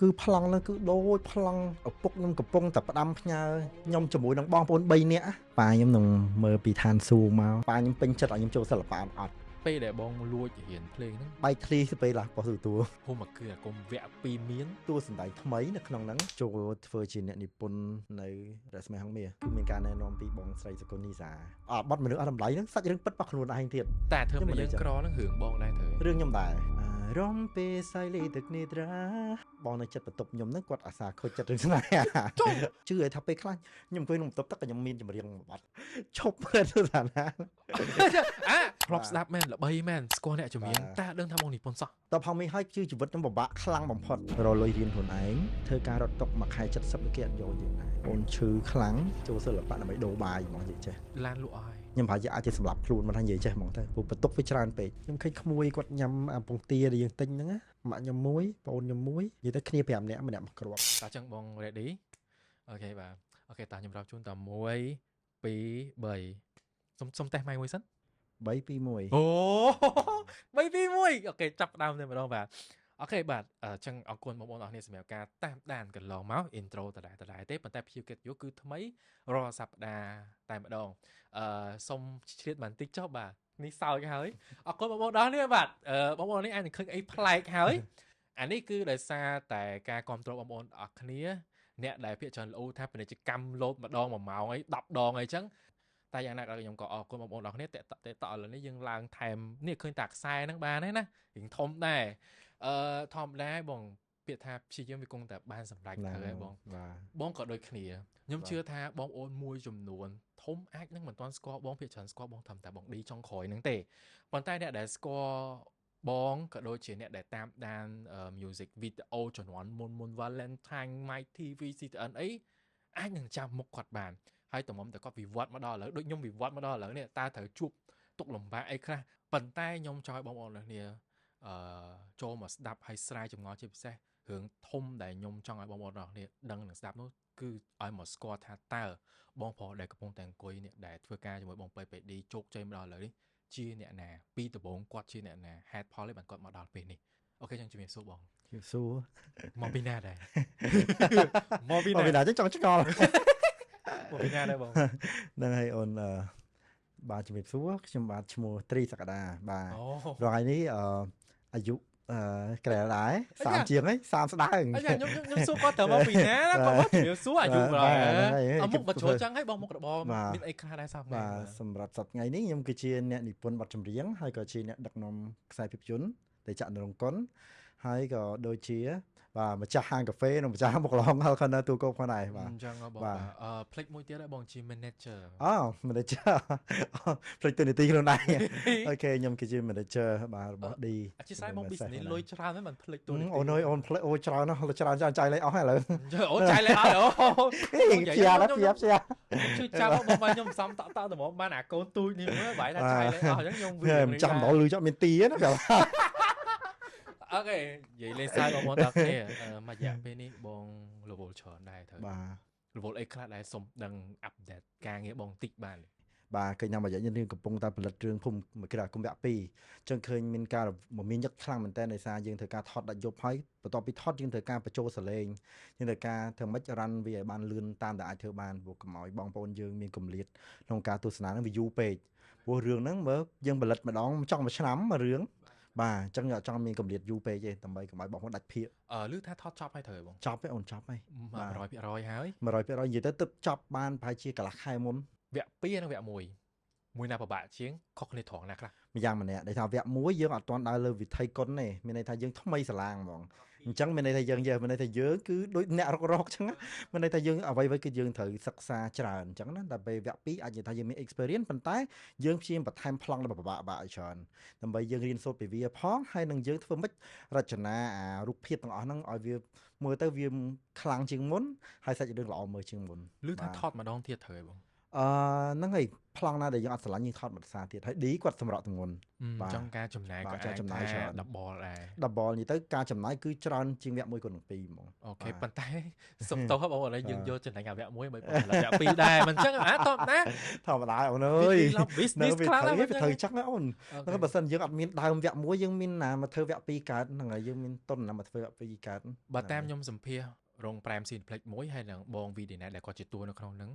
គឺប្លង់ហ្នឹងគឺដូចប្លង់ឪពុកខ្ញុំកំពុងតែផ្ដាំផ្ញើខ្ញុំជាមួយនឹងបងប្អូន3នាក់ប៉ាខ្ញុំនឹងមើលពីឋានសួគ៌មកប៉ាខ្ញុំពេញចិត្តឲ្យខ្ញុំចូលសិល្បៈអត់ពេលដែលបងលួចរៀនភ្លេងហ្នឹងបែកធ្លីទៅពេលឡាបោះទូហូមកគឺអាកុំវគ្គ2មានតួសម្ដែងថ្មីនៅក្នុងហ្នឹងចូលធ្វើជាអ្នកនិពន្ធនៅរស្មីហងមាសគឺមានការណែនាំពីបងស្រីសកលនីសាបត់មនុស្សអត់តម្លៃហ្នឹងសាច់រឿងពិតរបស់ខ្លួនឯងទៀតតែធ្វើមកយើងក្រហ្នឹងរឿងបងដែរត្រូវរឿងខ្ញុំដែររំពេលសៃលីទឹកនេះត្រាបងនៅចិត្តបន្ទប់ខ្ញុំហ្នឹងគាត់អាសាខូចចិត្តរឿងស្នេហាជឿឲ្យថាពេលខ្លះខ្ញុំអង្គុយក្នុងបន្ទប់ទឹកខ្ញុំមានចម្រៀងមួយបាត់ឈប់មើលទៅសាណាធ្លាប់ស្ដាប់មែនល្បីមែនស្គាល់អ្នកចម្រៀងតែដឹងថាបងនិពន្ធសោះតបផងមីឲ្យជឿជីវិតខ្ញុំពិបាកខ្លាំងបំផុតរលុយរៀនខ្លួនឯងធ្វើការរត់តុកមួយខែ70វិកអត់យកយើងដែរអូនឈឺខ្លាំងចូលសិល្បៈដើម្បីដូរបាយហ្មងនិយាយចេះឡានលក់អស់ហើយខ្ញុំប្រហែលជាអាចសម្រាប់ខ្លួនមកថានិយាយចេះហ្មងទៅព្រោះបន្ទុកវាច្រើនពេកខ្ញុំឃើញក្មួយគាត់ញ៉ាំពងទាដែលយើងទិញហ្នឹងណាម៉ាក់ខ្ញុំមួយបងអូនខ្ញុំមួយនិយាយទៅគ្នា5នាក់ម្នាក់មកគ្រាប់តើចឹងបង ready អូខេបាទអូខេតើខ្ញុំរាប់ជូនត1 2 3សុំតេស្តម៉ៃមួយសិន3 2 1អូ3 2 1អូខេចាប់ដើមតែម្ដងបាទអូខេបាទចឹងអរគុណបងប្អូនអរគ្នាសម្រាប់ការតាមដានកន្លងមក intro ដដែលទេប៉ុន្តែ View Get You គឺថ្មីរាល់សប្ដាហ៍តែម្ដងសុំឆ្លៀតបន្តិចចុះបាទនេះសើចហើយអរគុណបងប្អូនអរគ្នាបាទបងប្អូននេះអាចនឹងឃើញអីប្លែកហើយអានេះគឺដោយសារតែការគ្រប់គ្រងបងប្អូនអរគ្នាអ្នកដែលភាគច្រើនលោថាពាណិជ្ជកម្មលោតម្ដង1ម៉ោងអី10ដងអីចឹងតែយ៉ាងណាក៏ខ្ញុំក៏អរគុណបងប្អូនអរគ្នាតេតឥឡូវនេះយើងឡើងថែមនេះឃើញតាខ្សែហ្នឹងបានទេណារៀងធំដែរធម្មតាបងពាក្យថាព្យាយាមវាគង់តែបានសម្រេចទៅហើយបងក៏ដូចគ្នាខ្ញុំជឿថាបងប្អូនមួយចំនួនធំអាចនឹងមិនទាន់ស្គាល់បងភាគច្រើនស្គាល់បងធម្មតាបងឌីចុងក្រោយហ្នឹងទេប៉ុន្តែអ្នកដែលស្គាល់បងក៏ដូចជាអ្នកដែលតាមដាន music video ជំនាន់មុន Valentine My TV CTN អីអាចនឹងចាំមុខគាត់បានហើយតម្រុំតែគាត់វិវត្តមកដល់ឥឡូវដូចខ្ញុំវិវត្តមកដល់ឥឡូវនេះតើត្រូវជួបទុកលំបាកអីខ្លះប៉ុន្តែខ្ញុំចង់ឲ្យបងប្អូនគ្នាចូលមកស្ដាប់ហើយស្រាយចម្ងល់ជាពិសេសរឿងធំដែលខ្ញុំចង់ឲ្យបងប្អូនទាំងគ្នាដឹងនិងស្ដាប់នោះគឺឲ្យមកស្គាល់ថាតើបងប្អូនដែលកំពុងតែអង្គុយនេះដែលធ្វើការជាមួយបងPDជោគជ័យមកដល់ឥឡូវនេះជាអ្នកណាពីដំបូងគាត់ជាអ្នកណាហេតុផលឯបានគាត់មកដល់ពេលនេះអូខេចឹងជំរាបសួរបងជំរាបសួរមកពីណាដែរមកពីណាចឹងចង់ឆ្ងល់មកពីណាដែរបងហ្នឹងហើយអូនបាទជំរាបសួរខ្ញុំបាទឈ្មោះត្រីសក្តាបាទរងថ្ងៃនេះអាយុក្រែដែរ30ជាងហី30ស្ដើងខ្ញុំសួរគាត់ត្រូវមកពីណាគាត់មកជំរាបសួរអាយុប្រហែលមុខបច្ចូលចឹងហីបងមុខរបរមានអីខ្លះដែរសោះបាទសម្រាប់សប្តាហ៍ថ្ងៃនេះខ្ញុំគឺជាអ្នកនិពន្ធបទចម្រៀងហើយក៏ជាអ្នកដឹកនាំខ្សែភាពយន្តដែលចាក់នរងកុនហើយក៏ដូចជាបាទម្ចាស់ហាងកាហ្វេនិងម្ចាស់មុខឡងហៅគាត់នៅទូកោផងដែរបាទអញ្ចឹងបងផ្លេចមួយទៀតដែរបងជា manager manager ផ្លេចទៅនីតិខ្លួនឯងអូខេខ្ញុំគឺជា manager បាទរបស់ D អធិស្ឋានបង business លុយច្រើនហ្នឹងមិនផ្លេចទូនីតិអូនអើយអូនផ្លេចអូច្រើនណាស់ច្រើនចាយលេខអស់ហើយឥឡូវអូចាយលេខអស់អូជាជួយចាំបងមកខ្ញុំសំតតំមកបានអាកូនទូចនេះមើលបាយថាចាយលេខអស់អញ្ចឹងខ្ញុំវាមិនចាំដល់លឺចោលមានទីណាបាទអូខេនិយាយលេងសើចបងប្អូនទាំងគ្នាមករយៈពេលនេះបងរវល់ច្រើនដែរត្រូវបាទរវល់អីខ្លះដែរសុំដឹងអាប់ដេតការងារបងតិចបានបាទឃើញតាមរយៈយើងកំពុងតែផលិតរឿងភូមិមកក្រាគុំវគ្គ2អញ្ចឹងឃើញមានការមមាញឹកខ្លាំងមែនតើដោយសារយើងត្រូវការថតដាច់យប់ហើយបន្ទាប់ពីថតយើងត្រូវការបញ្ចូលសលេងយើងត្រូវការធ្វើម៉េចរ៉ាន់វាឲ្យបានលឿនតាមដែលអាចធ្វើបានព្រោះកុំឲ្យបងប្អូនយើងមានគម្លាតក្នុងការទស្សនានឹងវាយូរពេកព្រោះរឿងហ្នឹងមើលយើងផលិតម្ដងចង់មួយឆ្នាំមួយរឿងបាទអញ្ចឹងចង់មានកម្រិតយូរពេកទេដើម្បីកុំឲ្យបងប្អូនដាច់ភាគឮថាថតចប់ហើយត្រូវបងចប់ហើយអូនចប់ហើយ100%ហើយ100%និយាយទៅទឹកចប់បានប្រហែលជាកន្លះខែមុនវគ្គ2និងវគ្គ1មួយណាពិបាកជាងខុសគ្នាត្រង់ណាខ្លះម្យ៉ាងម្នាក់ដែលថាវគ្គ1យើងអត់ទាន់ដើរលើវិថីគុណទេមានន័យថាយើងថ្មីសាឡាងហ្មងអញ្ចឹងមានន័យថាយើងមានន័យថាយើងគឺដូចអ្នករកអញ្ចឹងមានន័យថាយើងអ្វីៗគឺយើងត្រូវសិក្សាច្រើនអញ្ចឹងណាតែពេលវគ្គ2អាចនិយាយថាយើងមាន experience ប៉ុន្តែយើងព្យាយាមបន្ថែមប្លង់របស់ពិបាកឲ្យច្រើនដើម្បីយើងរៀនសូត្រពីវាផងហើយនឹងយើងធ្វើម៉េចរចនាអារូបភាពទាំងអស់ហ្នឹងឲ្យវាមើលទៅវាខ្លាំងជាងមុនហើយសាច់រឿងល្អមើលជាងមុនឮថាថតម្ដងទៀតត្រូវបង ហ្នឹងហើយប្លង់ណាដែលយើងអត់ស្រឡាញ់យើងថតមកភាសាទៀតហើយឌីគាត់សម្រក់ទម្ងន់បាទ ចង់ការចំណាយ បា ក៏ ទចា អាច ចំណា ថា យច្រើន double ដែរ double និយាយទៅការចំណាយគឺច្រើនជាងវគ្គ1 គុណ2ហ្មង អូខេ បាទ ប៉ុន្តែ សុំទោសបងប្អូនឥឡូវយើង បាទ យកចំណេញអាវគ្គ1មិនផលិតវគ្គ2ដែរមិនអញ្ចឹងអាធម្មតា ធម្មតាអូនអើ វា យ ឡើង business វា ខ្លះ ត្រូវ ហើយ វាត្រូវចឹងណាអូន អូ ហ្នឹង ខេ បើសិនយើងអត់មានដើមវគ្គ1យើងមានណាមកធ្វើវគ្គ2កើតហ្នឹងហើយយើងមានទុនណាមកធ្វើវគ្គ2កើត បើតាមខ្ញុំសម្ភាសរង Prime Cineplex មួយហើយនឹងបង VDNet ដែលគាត់ជាតួនៅក្នុងហ្នឹង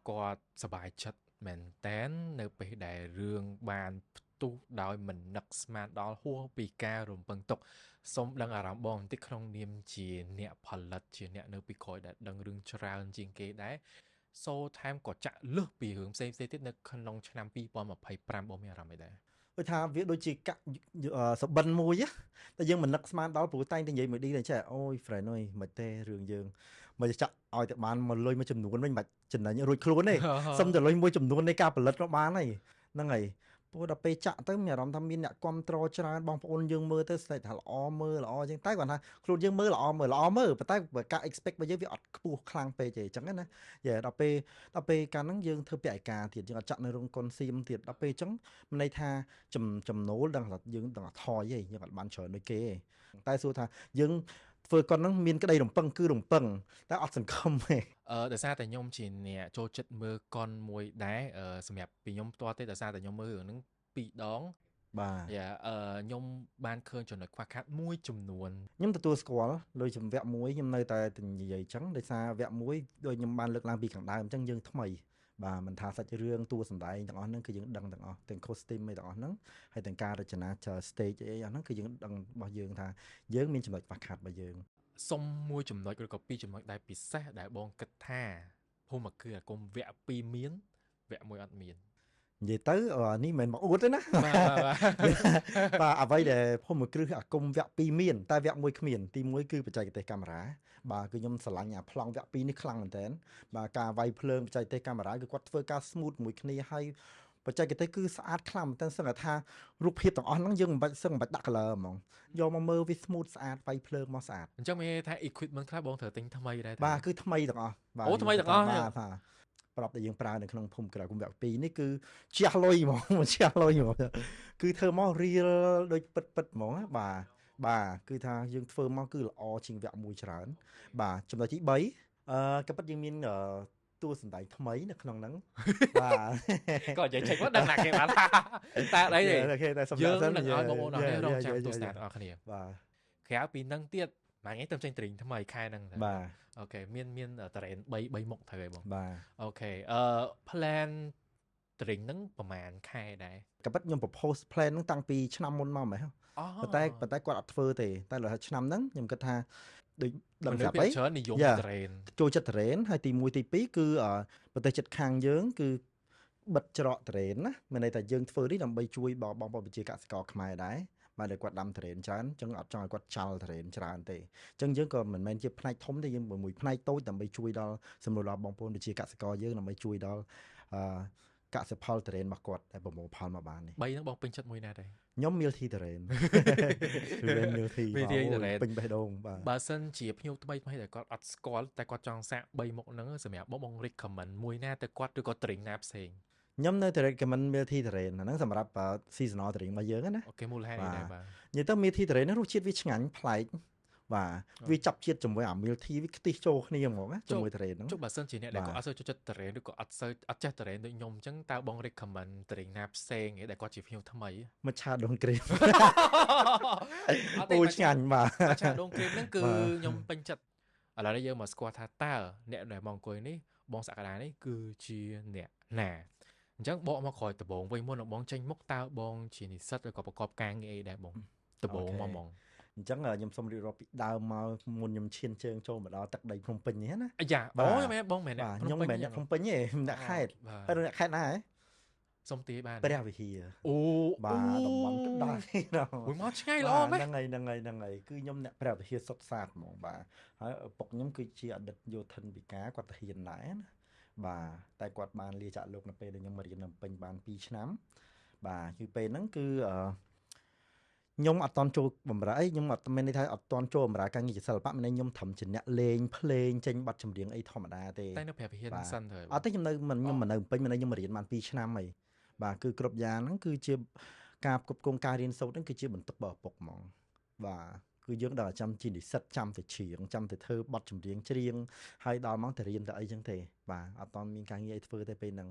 គាត់សប្បាយចិត្តមែនតែននៅពេលដែលរឿងបានផ្ទុះដោយមិននឹកស្មានដល់ហួសពីការរំពឹងទុកសូមដឹងអារម្មណ៍បងបន្តិចក្នុងនាមជាអ្នកផលិតជាអ្នកនៅពីក្រោយដែលដឹងរឿងច្រើនជាងគេដែរ So Time ក៏ចាក់លើសពីរឿងផ្សេងៗទៀតនៅក្នុងឆ្នាំ2025បងមានអារម្មណ៍អីដែរ ដូចថាវាដូចជាកាក់សបិនមួយតែយើងមិននឹកស្មានដល់ព្រោះតែងតែនិយាយមួយឌីតែចេះអូយ friend អើយមិនទេរឿងយើងមិនចាក់ឲ្យតែបានមកលុយមួយចំនួនវិញមិនបាច់ចំណេញរួចខ្លួនទេ សុំតែលុយមួយចំនួននៃការផលិតមកបានហើយហ្នឹងហើយព្រោះដល់ពេលចាក់ទៅមានអារម្មណ៍ថាមានអ្នកគ្រប់គ្រងច្រើនបងប្អូនយើងមើលទៅស្ទើរថាល្អមើលល្អអញ្ចឹងតែគាត់ថាខ្លួនយើងមើលល្អមើលប៉ុន្តែការ expect របស់យើងវាអត់ខ្ពស់ខ្លាំងពេកទេអញ្ចឹងណាយេដល់ពេលកាលហ្នឹងយើងធ្វើពាក្យឯកាទៀតយើងអត់ចាក់នៅរោងកុនសៀមទៀតដល់ពេលអញ្ចឹងមានន័យថាចំណូលដឹងថាយើងដឹងថាថយទេយើងអត់បានច្រើនដូចគេទេតែសួរថាយើងធ្វើគាត់ហ្នឹងមានក្តីរំពឹងគឺរំពឹងតែអត់សង្ឃឹមទេ ដោយសារតែខ្ញុំជាអ្នកចូលចិត្តមើលកុនមួយដែរសម្រាប់ពីខ្ញុំផ្ទាល់ទេដោយសារតែខ្ញុំមើលរឿងហ្នឹង2 ដង បាទ យ៉ាខ្ញុំបានឃើញចំណុចខ្វះខាតមួយចំនួន ខ្ញុំទទួលស្គាល់លើជំវគ្គ1ខ្ញុំនៅតែនិយាយអញ្ចឹងដោយសារវគ្គ1ដូចខ្ញុំបានលើកឡើងពីខាងដើមអញ្ចឹងយើងថ្មីបាទមិនថាសាច់រឿងតួសម្ដែងទាំងអស់ហ្នឹងគឺយើងដឹងទាំងអស់ទាំង costume អីទាំងអស់ហ្នឹងហើយទាំងការរចនា stage អីអាហ្នឹងគឺយើងដឹងរបស់យើងថាយើងមានចំណុចខ្វះខាតរបស់យើង សុំមួយចំណុចឬក៏2ចំណុចដែលពិសេសដែលបងគិតថាភូមិគឺអាគមវគ្គ2មានវគ្គ1អត់មាន និយាយទៅនេះមិនមែនមកអួតទេណា បាទ បាទអ្វីដែលភូមិគ្រឹះអាគមវគ្គ2មានតែវគ្គ1គ្មានទី1គឺបច្ចេកទេសកាមេរ៉ាបាទគឺខ្ញុំស្រឡាញ់អាប្លង់វគ្គ2នេះខ្លាំងមែនតើបាទការវាយភ្លើងបច្ចេកទេសកាមេរ៉ាគឺគាត់ធ្វើការ smooth មួយគ្នាហើយបច្ចេកទេសគឺស្អាតខ្លាំងមែនតើសឹងថារូបភាពទាំងអស់ហ្នឹងយើងមិនបាច់ដាក់ color ហ្មងយកមកមើលវា smooth ស្អាតវាយភ្លើងមកស្អាត អញ្ចឹងមានថា equipment ខ្លះបងត្រូវទិញថ្មីដែរ បាទគឺថ្មីទាំងអស់បាទ អូថ្មីទាំងអស់ បាទប្រាប់តែយើងប្រើនៅក្នុងភូមិក្រៅគុំវគ្គ2នេះគឺជះលុយហ្មងជះលុយហ្មងគឺធ្វើមក real ដូចពិតហ្មងបាទគឺថាយើងធ្វើមកគឺល្អជាងវគ្គ1ច្រើនបាទចំណុចទី3ក៏ពិតយើងមានតួសម្ដែងថ្មីនៅក្នុងហ្នឹងបាទ ក៏និយាយចេញមកដឹងណាគេបានតែអីទេ អូខេតែសម្ យើ រាប់ ង សិន នឹងឲ្យបងប្អូនអរគ្នារងចាំ យេ ទស្សនាទាំងអស់គ្នា បាទ ក្រៅពីហ្នឹងទៀតមួយថ្ងៃទៅចេញត្រីងថ្មីខែហ្នឹង បាទ អូខេមាន terrain 3មុខត្រូវហើយបង បាទ អូខេplan ត្រីងហ្នឹងប្រហែលខែដែរ ក៏ពិតខ្ញុំ propose plan ហ្នឹងតាំងពីឆ្នាំមុនមកមែន អូ ប៉ុន្តែគាត់អត់ធ្វើទេតែលើឆ្នាំហ្នឹងខ្ញុំគិតថាដូចដឹង មនុ ស្ ស្ស រាប់ ភា អី គច្រើននិយម Yeah. terrain ចូលចិត្ត terrain ហើយទី1ទី2គឺប្រទេសជិតខាងយើងគឺបិទច្រក terrain ណាមានន័យថាយើងធ្វើនេះដើម្បីជួយបងប្អូនប្រជាកសិករខ្មែរដែរបាទដែលគាត់ដាំ terrain ច្រើនអញ្ចឹងអត់ចង់ឲ្យគាត់ចោល terrain ច្រើនទេអញ្ចឹងយើងក៏មិនមែនជាផ្នែកធំទេយើងមួយផ្នែកតូចដើម្បីជួយដល់សម្រួលដល់បងប្អូនប្រជាកសិករយើងដើម្បីជួយដល់កសិផល terrain របស់គាត់ដែលប្រមូលផលមកបាននេះ 3ហ្នឹងបងពេញចិត្តមួយណាដែរ ខ្ញុំ multi terrain terrain multi ពេញបេះដូងបាទ បើសិនជាភ្ញៀវថ្មីដែលគាត់អត់ស្គាល់តែគាត់ចង់សាក3មុខហ្នឹងសម្រាប់បង recommend មួយណាទៅគាត់ឬក៏ត្រីងណាផ្សេង ខ្ញុំនៅតែ recommend multi terrain អាហ្នឹងសម្រាប់ seasonal terrain របស់យើងណា អូខេមូលហេតុអីដែរបាទ និយាយទៅ multi terrain ហ្នឹងរសជាតិវាឆ្ងាញ់ប្លែកបាទវាចាប់ជាតិជាមួយអា multi វាខ្ទិះចូលគ្នាហ្មងណាជាមួយ terrain ហ្នឹង ចុះបើសិនជាអ្នកដែលគាត់អត់សូវចូលចិត្ត terrain ឬក៏អត់ចេះ terrain ដូចខ្ញុំអញ្ចឹងតើបង recommend ត្រីងណាផ្សេងដែលគាត់ជាភ្ញៀវថ្មី មច្ឆាដូនក្រៀម អត់ទេ អូឆាញ់បាទ មច្ឆាដូងក្រៀមហ្នឹងគឺខ្ញុំពេញចិត្តឥឡូវនេះយើងមកស្គាល់ថាតើអ្នកដែលមកអង្គុយនេះបងសក្តានេះគឺជាអ្នកណាអញ្ចឹងបកមកក្រោយដបងវិញមុនបងចេញមុខតើបងជានិស្សិតឬក៏ប្រកបការងារអីដែរបងដបងមកហ្មង អញ្ចឹងខ្ញុំសូមរៀបរាប់ពីដើមមកមុនខ្ញុំឈានជើងចូលមកដល់ទឹកដីភ្នំពេញនេះណា អាយ៉ាអូមែនបងមែន បាទខ្ញុំមិនមែនអ្នកភ្នំពេញទេអ្នកខេត្ត បាទ ហើយអ្នកខេត្តណាហ៎ សុំទីបាន ព្រះវិហារ អូ បាទតំបន់ទឹកដី មួយមកឆ្ងាយល្អមែន ហ្នឹងហើយគឺខ្ញុំអ្នកព្រះវិហារសុតសាទហ្មងបាទហើយឪពុកខ្ញុំគឺជាអតីតយោធិនវិការគាត់ទៅហ៊ានដែរណាបាទតែគាត់បានលាចាកលោកនៅពេលដែលខ្ញុំមករៀននៅពេញបាន2ឆ្នាំបាទគឺពេលហ្នឹងគឺ ខ្ញុំអត់តន់ចូលបំរើអីខ្ញុំអត់មានន័យថាអត់តន់ចូលបំរើការងារជាសិល្បៈមានន័យខ្ញុំត្រឹមជាអ្នកលេងភ្លេងចេញបទចម្រៀងអីធម្មតាទេ តែនៅប្រាប់វិហារនឹងសិនទៅ អត់ទេខ្ញុំនៅមិនខ្ញុំមិននៅពេញមិនខ្ញុំរៀនបាន2ឆ្នាំហើយបាទគឺគ្រប់យ៉ាងហ្នឹងគឺជាការគ្រប់គ្រងការរៀនសូត្រហ្នឹងគឺជាបន្ទុករបស់ឪពុកហ្មងបាទគឺយើងដល់ចាំជានិស្សិតចាំទៅច្រៀងចាំទៅធ្វើបទចម្រៀងច្រៀងហើយដល់មកទៅរៀនទៅអីចឹងទេបាទអត់តមានការងារអីធ្វើទេពេលហ្នឹង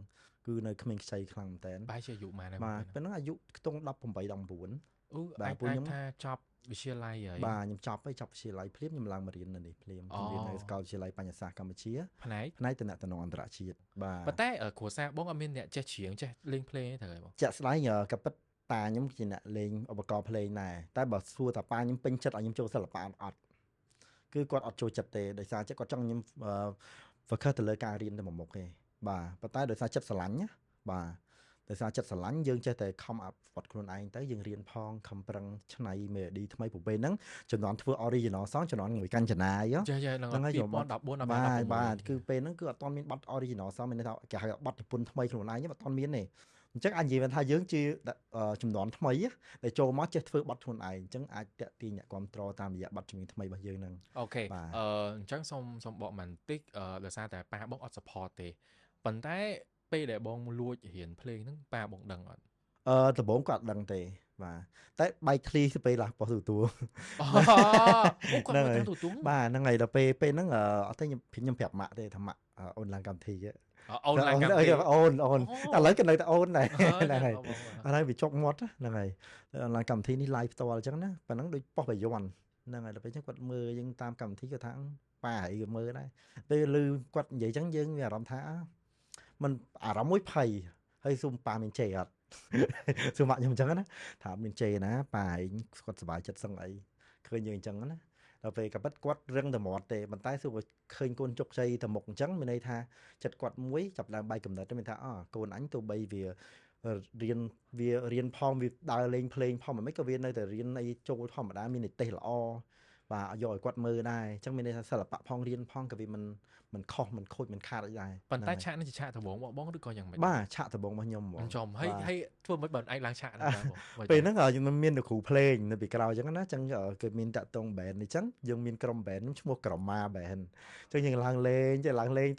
គឺនៅក្មេងខ្ចីខ្លាំងមែនតើ បាយជាអាយុម៉ានដែរ បាទពេលហ្នឹងអាយុខ្ទង់18 19 អូ បាទ អាច ពួកខ្ញុំ ថាចប់វិទ្យាល័យហើយ បាទខ្ញុំចប់ហើយចប់វិទ្យាល័យភ្លាមខ្ញុំឡើងមករៀននៅនេះភ្លាមខ្ញុំរៀននៅសាកលវិទ្យាល័យបញ្ញសាស្ត្រកម្ពុជា ផ្នែក ផ្នែកតំណែងអន្តរជាតិបាទ ប៉ុន្តែគ្រួសារបងអត់មានអ្នកចេះច្រៀងចេះលេងភ្លេងទេត្រូវហើយបង ជាក់ស្ដែងក៏ពិតតាខ្ញុំជាអ្នកលេងឧបករណ៍ភ្លេងដែរតែបើសួរតាប៉ាខ្ញុំពេញចិត្តឲ្យខ្ញុំចូលសិល្បៈអត់គឺគាត់អត់ចូលចិត្តទេដោយសារគាត់ចង់ខ្ញុំfocus ទៅលើការរៀនតែមួយមុខទេបាទប៉ុន្តែដោយសារចិត្តស្រឡាញ់ណាបាទដោយសារចិត្តស្រឡាញ់យើងចេះតែខំអភិវឌ្ឍខ្លួនឯងទៅយើងរៀនផងខំប្រឹងច្នៃ melody ថ្មីប្រពៃហ្នឹងចំនួនធ្វើ original song ចំនួនមួយកាញ្ចនាយ ចាហ្នឹងហើយ2014 បាទគឺពេលហ្នឹងគឺអត់ទាន់មានប័ណ្ណ original song មានន័យថាគេហៅប័ណ្ណនិពន្ធថ្មីខ្លួនឯងអត់ទាន់មានទេអញ្ចឹងអាចនិយាយថាយើងជាចំនួនថ្មីដែលចូលមកចេះធ្វើប័ណ្ណខ្លួនឯងអញ្ចឹងអាចតាក់ទាញអ្នកគ្រប់គ្រងតាមរយៈប័ណ្ណជំនាញថ្មីរបស់យើងហ្នឹង អូខេអញ្ចឹងសូមបកបន្តិចដោយសារតែប៉ាបងអត់ support ទេប៉ុន្តែពេលដែលបងលួចរៀនភ្លេងហ្នឹងប៉ាបងដឹងអត់ ដំបូងគាត់ដឹងទេបាទតែបែកឃ្លីទៅពេលឡាប៉ុស្តិ៍ទូ អូគាត់មិនទូទូ បាទហ្នឹងហើយដល់ពេលហ្នឹងអត់ទេខ្ញុំប្រាប់ម៉ាក់ទេថាម៉ាក់អូនឡើងកម្មវិធីអូនឡើងកម្មវិធីអូនឥឡូវក៏នៅតែអូនដែរហ្នឹងហើយឥឡូវវាចុកមាត់ហ្នឹងហើយឡើងកម្មវិធីនេះ live ផ្ទាល់អញ្ចឹងណាប៉ណ្ណឹងដូចប៉ុស្តិ៍បាយ័នហ្នឹងហើយដល់ពេលអញ្ចឹងគាត់មើលយើងតាមកម្មវិធីគាត់ថាប៉ាអីក៏មើលដែរពេលឮគាត់និយាយអញ្ចឹងយើងមានអារម្មណ៍ថាมันអារម្មណ៍មួយភ័យហើយស៊ុំប៉ាមានជេអត់ស៊ុំម៉ាក់ខ្ញុំអញ្ចឹងណាថាមានជេណាប៉ាឯងគាត់សប្បាយចិត្តសឹងអីឃើញយើងអញ្ចឹងណាដល់ពេលក៏ប៉ិតគាត់រឹងតែមាត់ទេប៉ុន្តែស៊ុំឃើញកូនជោគជ័យទៅមុខអញ្ចឹងមានន័យថាចិត្តគាត់មួយចាប់ដើមបាយកំណត់ទៅមានថាកូនអញទោះបីវារៀនផងវាដើរលេងភ្លេងផងមិនក៏វានៅតែរៀនអីចូលធម្មតាមាននិទេសល្អបាទយកឲ្យគាត់មើលដែរអញ្ចឹងមានន័យថាសិល្បៈផងរៀនផងក៏វាមិនខុសមិនខូចមិនខាតអីដែរ ប៉ុន្តែឆាកនេះជាឆាកដំបូងបងឬក៏យ៉ាងម៉េច បាទឆាកដំបូងរបស់ខ្ញុំហ្មង ចំហើយធ្វើមិនបើឯងឡើងឆាកហ្នឹងបង ពេលហ្នឹងខ្ញុំមានគ្រូភ្លេងនៅពីក្រោយអញ្ចឹងណាអញ្ចឹងគឺមានតាក់តង band អញ្ចឹងយើងមានក្រុម band ឈ្មោះក្រមា band អញ្ចឹងយើងឡើងលេង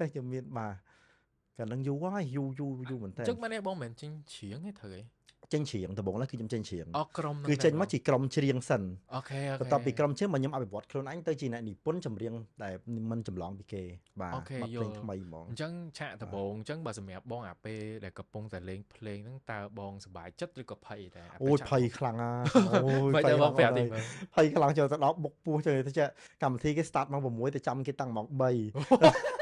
ទៅយើងមានបាទកាលហ្នឹងយូរហើយយូរមែនតើ អញ្ចឹងមិនទេបងមិនចេញច្រៀងទេត្រូវទេ ចេញច្រៀងដំបូងឡើយគឺខ្ញុំចេញច្រៀង ក្រុម គឺចេញមកជាក្រុមច្រៀងសិន អូខេ បន្ទាប់ពីក្រុមច្រៀងមកខ្ញុំអភិវឌ្ឍខ្លួនឯងទៅជាអ្នកនិពន្ធចម្រៀងដែលមិនចម្លងពីគេបាទបាត់ភ្លេងថ្មីហ្មង អញ្ចឹងឆាកដំបូងអញ្ចឹងបើសម្រាប់បងអាពេលដែលកំពុងតែលេងភ្លេងហ្នឹងតើបងសប្បាយចិត្តឬក៏ភ័យដែរ អូយភ័យខ្លាំងណាស់អូយ ភ័យដល់បងប្រាប់ទីមើល ភ័យខ្លាំងចូលទៅដល់បុកពោះទៅកម្មវិធីគេ start ម៉ោង 6 ទៅចាំគេតាំងម៉ោង 3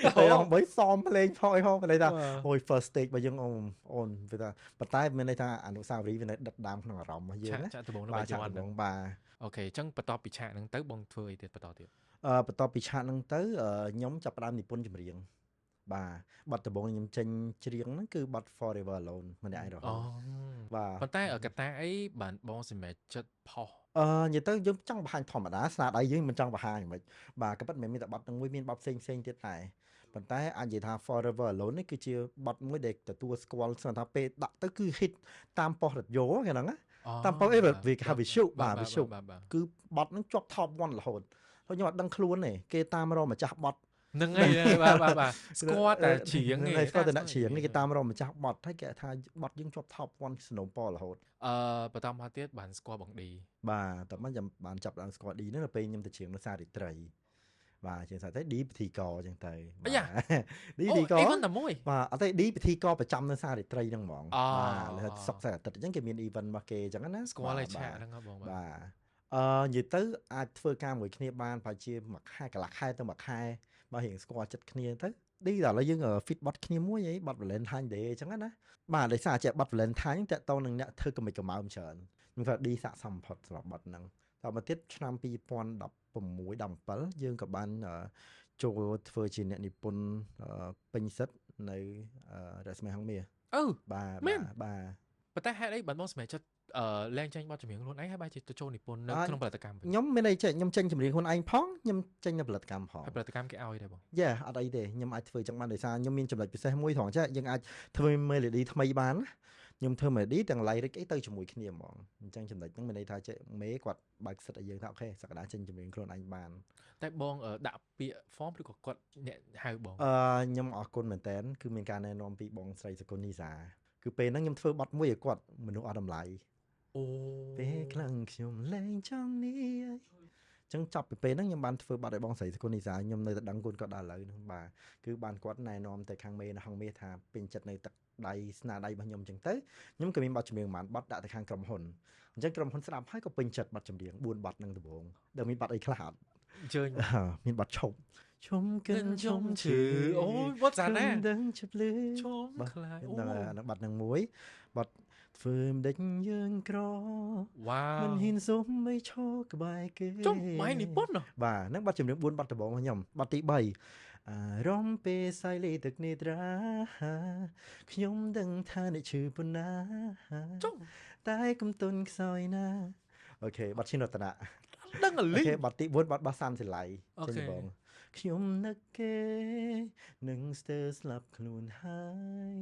តែដល់3សមភ្លេងផងអីផងគេថាអូយ first stage របស់យើងអូនវាថាប៉ុន្តែមានន័យថាអនុស្សាវរីយ៍វានៅដិតដាមក្នុងអារម្មណ៍របស់យើងណា ឆាកដំបូង បាទឆាកដំបូងបាទ អូខេអញ្ចឹងបន្ទាប់ពីឆាកហ្នឹងទៅបងធ្វើអីទៀតបន្តទៀត បន្ទាប់ពីឆាកហ្នឹងទៅខ្ញុំចាប់ផ្ដើមនិពន្ធចម្រៀងបាទបទដំបូងខ្ញុំចេញច្រៀងហ្នឹងគឺបទ Forever Alone ម្នាក់ឯងរហូតបាទ ប៉ុន្តែកតាអីបានបងសម្រេចចិត្តផុស និយាយទៅយើងចង់បង្ហាញធម្មតាស្នាដៃយើងមិនចង់បង្ហាញហ្មងបាទក៏ប៉ុន្តែមិនមានតែបទហ្នឹងមួយមានបទផ្សេងទៀតដែរប៉ុន្តែអាចនិយាយថា Forever Alone នេះគឺជាបទមួយដែលទទួលស្គាល់ស្គាល់ថាពេលដាក់ទៅគឺ hit តាមប៉ុស្តិ៍រ៉ាឌីយ៉ូហ្នឹងណាតាមប៉ុស្តិ៍វាហៅ Visu បាទ Visu គឺបទហ្នឹងជាប់ top 1 រហូតហើយខ្ញុំអត់ដឹងខ្លួនទេគេតាមរកម្ចាស់បទ ហ្នឹងហើយបាទស្គាល់តែច្រៀងទេ ស្គាល់តែអ្នកច្រៀងនេះគេតាមរកម្ចាស់បទហើយគេថាបទយើងជាប់ top 1 Snowball រហូត បន្តមកទៀតបានស្គាល់បងឌី បាទតែមិនចាំបានចាប់ឡើងស្គាល់ឌីហ្នឹងដល់ពេលខ្ញុំទៅច្រៀងនៅសារិត្រីបាទជាងសាទៅឌីពិធីករអញ្ចឹងទៅឌីពិធីករ អីតែមួយ បាទអត់ទេឌីពិធីករប្រចាំនៅសារិត្រីហ្នឹងហ្មងបាទសុកសាអាទិត្យអញ្ចឹងគេមាន event របស់គេអញ្ចឹងណា ស្គាល់ហើយឆាកហ្នឹងបងបាទ បាទនិយាយទៅអាចធ្វើការមួយគ្នាបានប្រហែលជាមួយខែកន្លះខែទៅមួយខែមករៀងស្គាល់ចិត្តគ្នាទៅឌីដល់ឥឡូវយើង fit បត់គ្នាមួយអីបត់ Valentine Day អញ្ចឹងណាបាទដោយសារចេះបត់ Valentine តាក់ទងនឹងអ្នកធ្វើកុំកម្អើមច្រើនខ្ញុំថាឌីស័កសមបំផុតសម្រាប់បត់ហ្នឹងតមកទៀតឆ្នាំ2016 17យើងក៏បានចូលធ្វើជាអ្នកនិពន្ធពេញសិទ្ធនៅរស្មីហង្មាបាទប៉ុន្តែហេតុអីបានបងសម្រេចចិត្តលែងចេញបទចម្រៀងខ្លួនឯងហើយបែរជាទៅចូលនិពន្ធនៅក្នុងផលិតកម្មខ្ញុំមានន័យខ្ញុំចេញចម្រៀងខ្លួនឯងផងខ្ញុំចេញនៅផលិតកម្មផង ផលិតកម្មគេឲ្យដែរបង អត់អីទេខ្ញុំអាចធ្វើចឹងបានដោយសារខ្ញុំមានចំណុចពិសេសមួយត្រង់ចេះយើងអាចធ្វើ melody ថ្មីបាន ខ្ញុំធ្វើ melody ទាំង lyric អីទៅជាមួយគ្នាហ្មងអញ្ចឹងចំណុចហ្នឹងមានន័យថាចេះមេគាត់បើកសិទ្ធឲ្យយើងថាអូខេសក្តាចេញចម្រៀងខ្លួនឯងបានតែបងដាក់ពាក្យ form ឬក៏គាត់អ្នកហៅបង ខ្ញុំអរគុណមែនតើគឺមានការណែនាំពីបងស្រីសកុលនីសាគឺពេលហ្នឹងខ្ញុំធ្វើបទមួយឲ្យគាត់មនុស្សអត់តម្លៃ អូ ពេលខ្លាំងខ្ញុំលែងចង់នេះចឹងចាប់ពីពេលហ្នឹងខ្ញុំបានធ្វើបាត់ឲ្យបងស្រីសកុលនីសាខ្ញុំនៅតែដឹងគុណគាត់ដល់ឥឡូវហ្នឹងបាទគឺបានគាត់ណែនាំទៅខាងមេហងមាសថាពេញចិត្តនៅទឹកដៃស្នាដៃរបស់ខ្ញុំចឹងទៅខ្ញុំក៏មានបទចម្រៀងមួយបទដាក់ទៅខាងក្រុមហ៊ុនអញ្ចឹងក្រុមហ៊ុនស្ដាប់ហើយក៏ពេញចិត្តបទចម្រៀង4បទហ្នឹងដំបូងដែលមានបទអីខ្លះអត់ អញ្ជើញ មានបទឈប់ឈុំកិនឈុំឈឺ អូយវត្តសាណា ដឹងជិបលឺ ឈុំខ្លាយអូ ហ្នឹងបទហ្នឹងមួយបទធ្វើមិនដេចយើងក្រ វ៉ា មិន វ ហ៊ានសុំមិនឈរក្បែរគេ ចុះម៉ៃនេះប៉ុនណោះ បាទហ្នឹងបទចម្រៀង4បទដំបូងរបស់ខ្ញុំបទទី3អារម្មណ៍ពេលសាយលេទឹកនេត្រាខ្ញុំដឹងថាអ្នកឈឺប៉ុណ្ណា ចុះ តែកុំទុនខ្សោយណាអូខេបទឈិនរតនៈ ដឹងអ អូ លី ខេបទទី4បទបាសសានសិលៃ អូ ចេញ ខេ ដំបងខ្ញុំនឹកគេនឹងស្ទើរស្លាប់ខ្លួនហើយ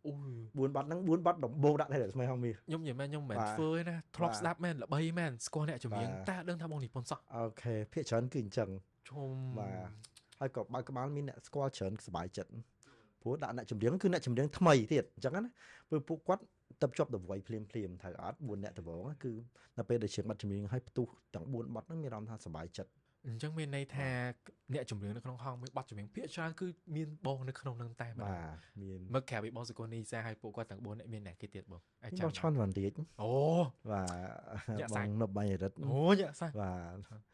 អូយ 4បទហ្នឹង4បទដំបូងដាក់តែស្មៃហងមាស ខ្ញុំនិយាយមែនខ្ញុំមិនមែន បាទ ធ្វើទេណាធ្លាប់ បាទ ស្ដាប់មែនល្បីមែនស្គាល់អ្នកចម្រៀង បាទ តែអត់ដឹងថាបងនេះប៉ុនសោះ អូខេភាគច្រើនគឺអញ្ចឹង ឈុំ បាទហើយក៏បើកក្បាលមានអ្នកស្គាល់ច្រើនសប្បាយចិត្តព្រោះដាក់អ្នកចម្រៀងគឺអ្នកចម្រៀងថ្មីទៀតអញ្ចឹងណាព្រោះពួកគាត់ទៅជាប់ទៅវ័យភ្លាមថាអត់4អ្នកដំបូងគឺដល់ពេលដែលជាបទចម្រៀងឲ្យផ្ទុះទាំង4បទហ្នឹងមានអារម្មណ៍ថាសប្បាយចិត្ត អញ្ចឹងមានន័យថាអ្នកចម្រៀងនៅក្នុងហងមានបទចម្រៀងភាគច្រើនគឺមានបងនៅក្នុងនឹងតែម្ដង បាទមាន មើលក្រៅពីបងសុគនីសាហើយពួកគាត់ទាំង4នាក់មានអ្នកគេទៀតបងអាច ប ចាំ ងឆនវ៉ាន់រៀត អូ បាទ ញាក់ ប សាច់ ងនប់បាយរិទ្ធ អូញាក់សាច់ បាទ